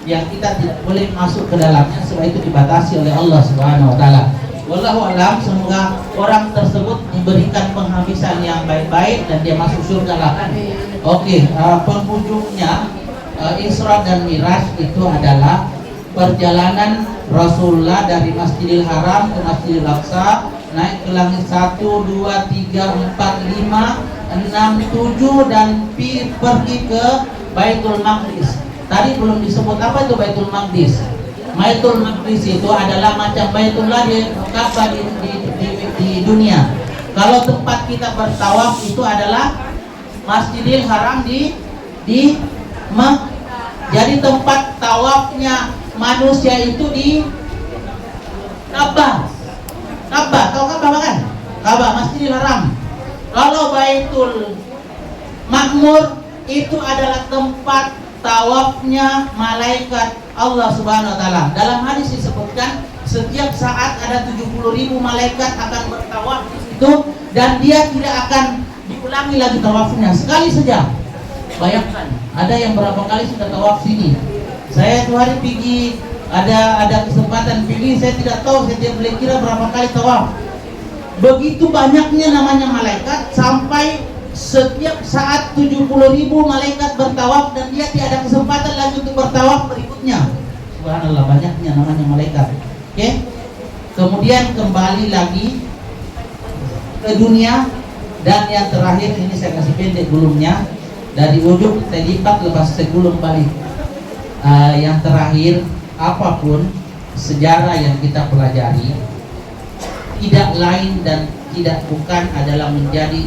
Speaker 4: yang kita tidak boleh masuk ke dalamnya, sebab itu dibatasi oleh Allah Subhanahu wa taala. Wallahu alam, semoga orang tersebut diberikan penghabisan yang baik-baik dan dia masuk surga lah. Oke, penghujungnya Isra dan Miraj itu adalah perjalanan Rasulullah dari Masjidil Haram ke Masjidil Aqsa, naik ke langit 1, 2, 3, 4, 5, 6, 7 dan pergi ke Baitul Maqdis. Tadi belum disebut apa itu Baitul Maqdis. Baitul Maqdis itu adalah macam Baitullah di Ka'bah di dunia. Kalau tempat kita bertawaf itu adalah Masjidil Haram di jadi tempat tawafnya manusia itu di Ka'bah. Tahu Ka'bah kan? Ka'bah, Masjidil Haram. Kalau Baitul Makmur itu adalah tempat tawafnya malaikat Allah Subhanahu wa taala. Dalam hadis disebutkan setiap saat ada 70.000 malaikat akan bertawaf di situ dan dia tidak akan diulangi lagi tawafnya, sekali saja. Bayangkan, ada yang berapa kali sudah tawaf sini. Saya tuh hari pergi ada kesempatan pergi, saya tidak tahu, saya tidak boleh kira berapa kali tawaf. Begitu banyaknya namanya malaikat sampai setiap saat 70.000 malaikat bertawaf dan dia tidak ada kesempatan lagi untuk bertawaf berikutnya. Subhanallah, banyaknya namanya malaikat. Oke? Kemudian kembali lagi ke dunia dan yang terakhir ini saya kasih pendek gulungnya. Dari ujung kita lipat lepas segulung balik. Yang terakhir, apapun sejarah yang kita pelajari tidak lain dan tidak bukan adalah menjadi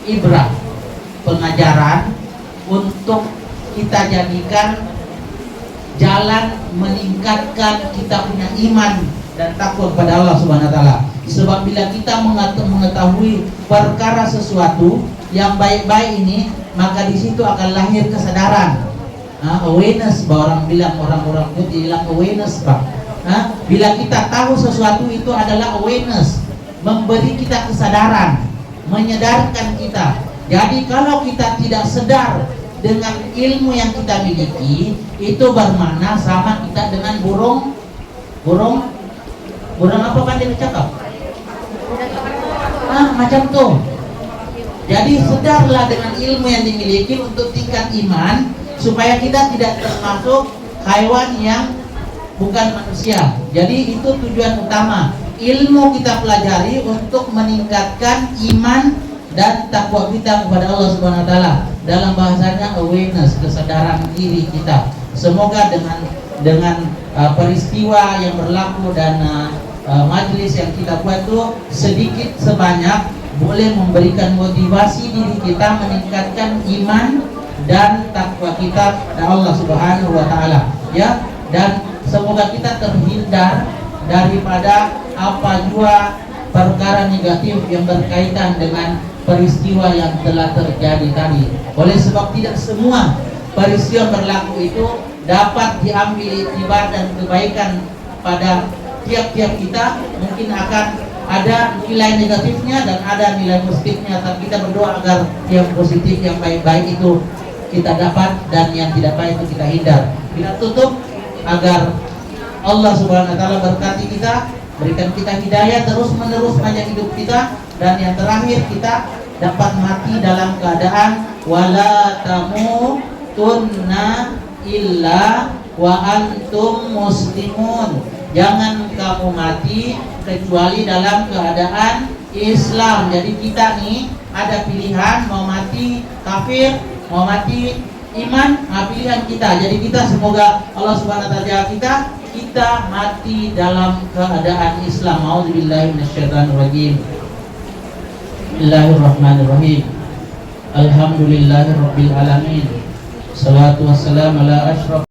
Speaker 4: ibrah, pengajaran untuk kita jadikan jalan meningkatkan kita punya iman dan takwa kepada Allah Subhanahu wa taala. Sebab bila kita mengetahui perkara sesuatu yang baik-baik ini, maka di situ akan lahir kesadaran, awareness. Orang bilang, orang-orang putih bilang awareness, Pak. Bila kita tahu sesuatu itu adalah awareness, memberi kita kesadaran, menyadarkan kita. Jadi kalau kita tidak sadar dengan ilmu yang kita miliki, itu bermakna sama kita dengan burung apa pandai bercakap? Macam tuh. Jadi sedarlah dengan ilmu yang dimiliki untuk tingkat iman, supaya kita tidak termasuk hewan yang bukan manusia. Jadi itu tujuan utama. Ilmu kita pelajari untuk meningkatkan iman dan takwa kita kepada Allah Subhanahu wa taala. Dalam bahasanya awareness, kesadaran diri kita. Semoga dengan peristiwa yang berlaku dan majelis yang kita buat itu sedikit sebanyak boleh memberikan motivasi diri kita meningkatkan iman dan takwa kita kepada Allah Subhanahu wa taala. Ya, dan semoga kita terhindar daripada apa jua perkara negatif yang berkaitan dengan peristiwa yang telah terjadi tadi. Oleh sebab tidak semua peristiwa berlaku itu dapat diambil iktibar dan kebaikan pada tiap-tiap kita. Mungkin akan ada nilai negatifnya dan ada nilai positifnya, tapi kita berdoa agar yang positif, yang baik-baik itu kita dapat dan yang tidak baik itu kita hindar. Kita tutup agar Allah Subhanahu wa taala berkati kita, berikan kita hidayah terus menerus panjang hidup kita, dan yang terakhir kita dapat mati dalam keadaan wala tamutunna illa wa antum muslimun. Jangan kamu mati kecuali dalam keadaan Islam. Jadi kita nih ada pilihan, mau mati kafir, mau mati iman, pilihan kita. Jadi kita semoga Allah Subhanahu wa taala jaga kita mati dalam keadaan Islam. Auzubillahi minasyaitonirrajim. Bismillahirrahmanirrahim. Alhamdulillahirabbil alamin. Salatu wassalamu ala asyraf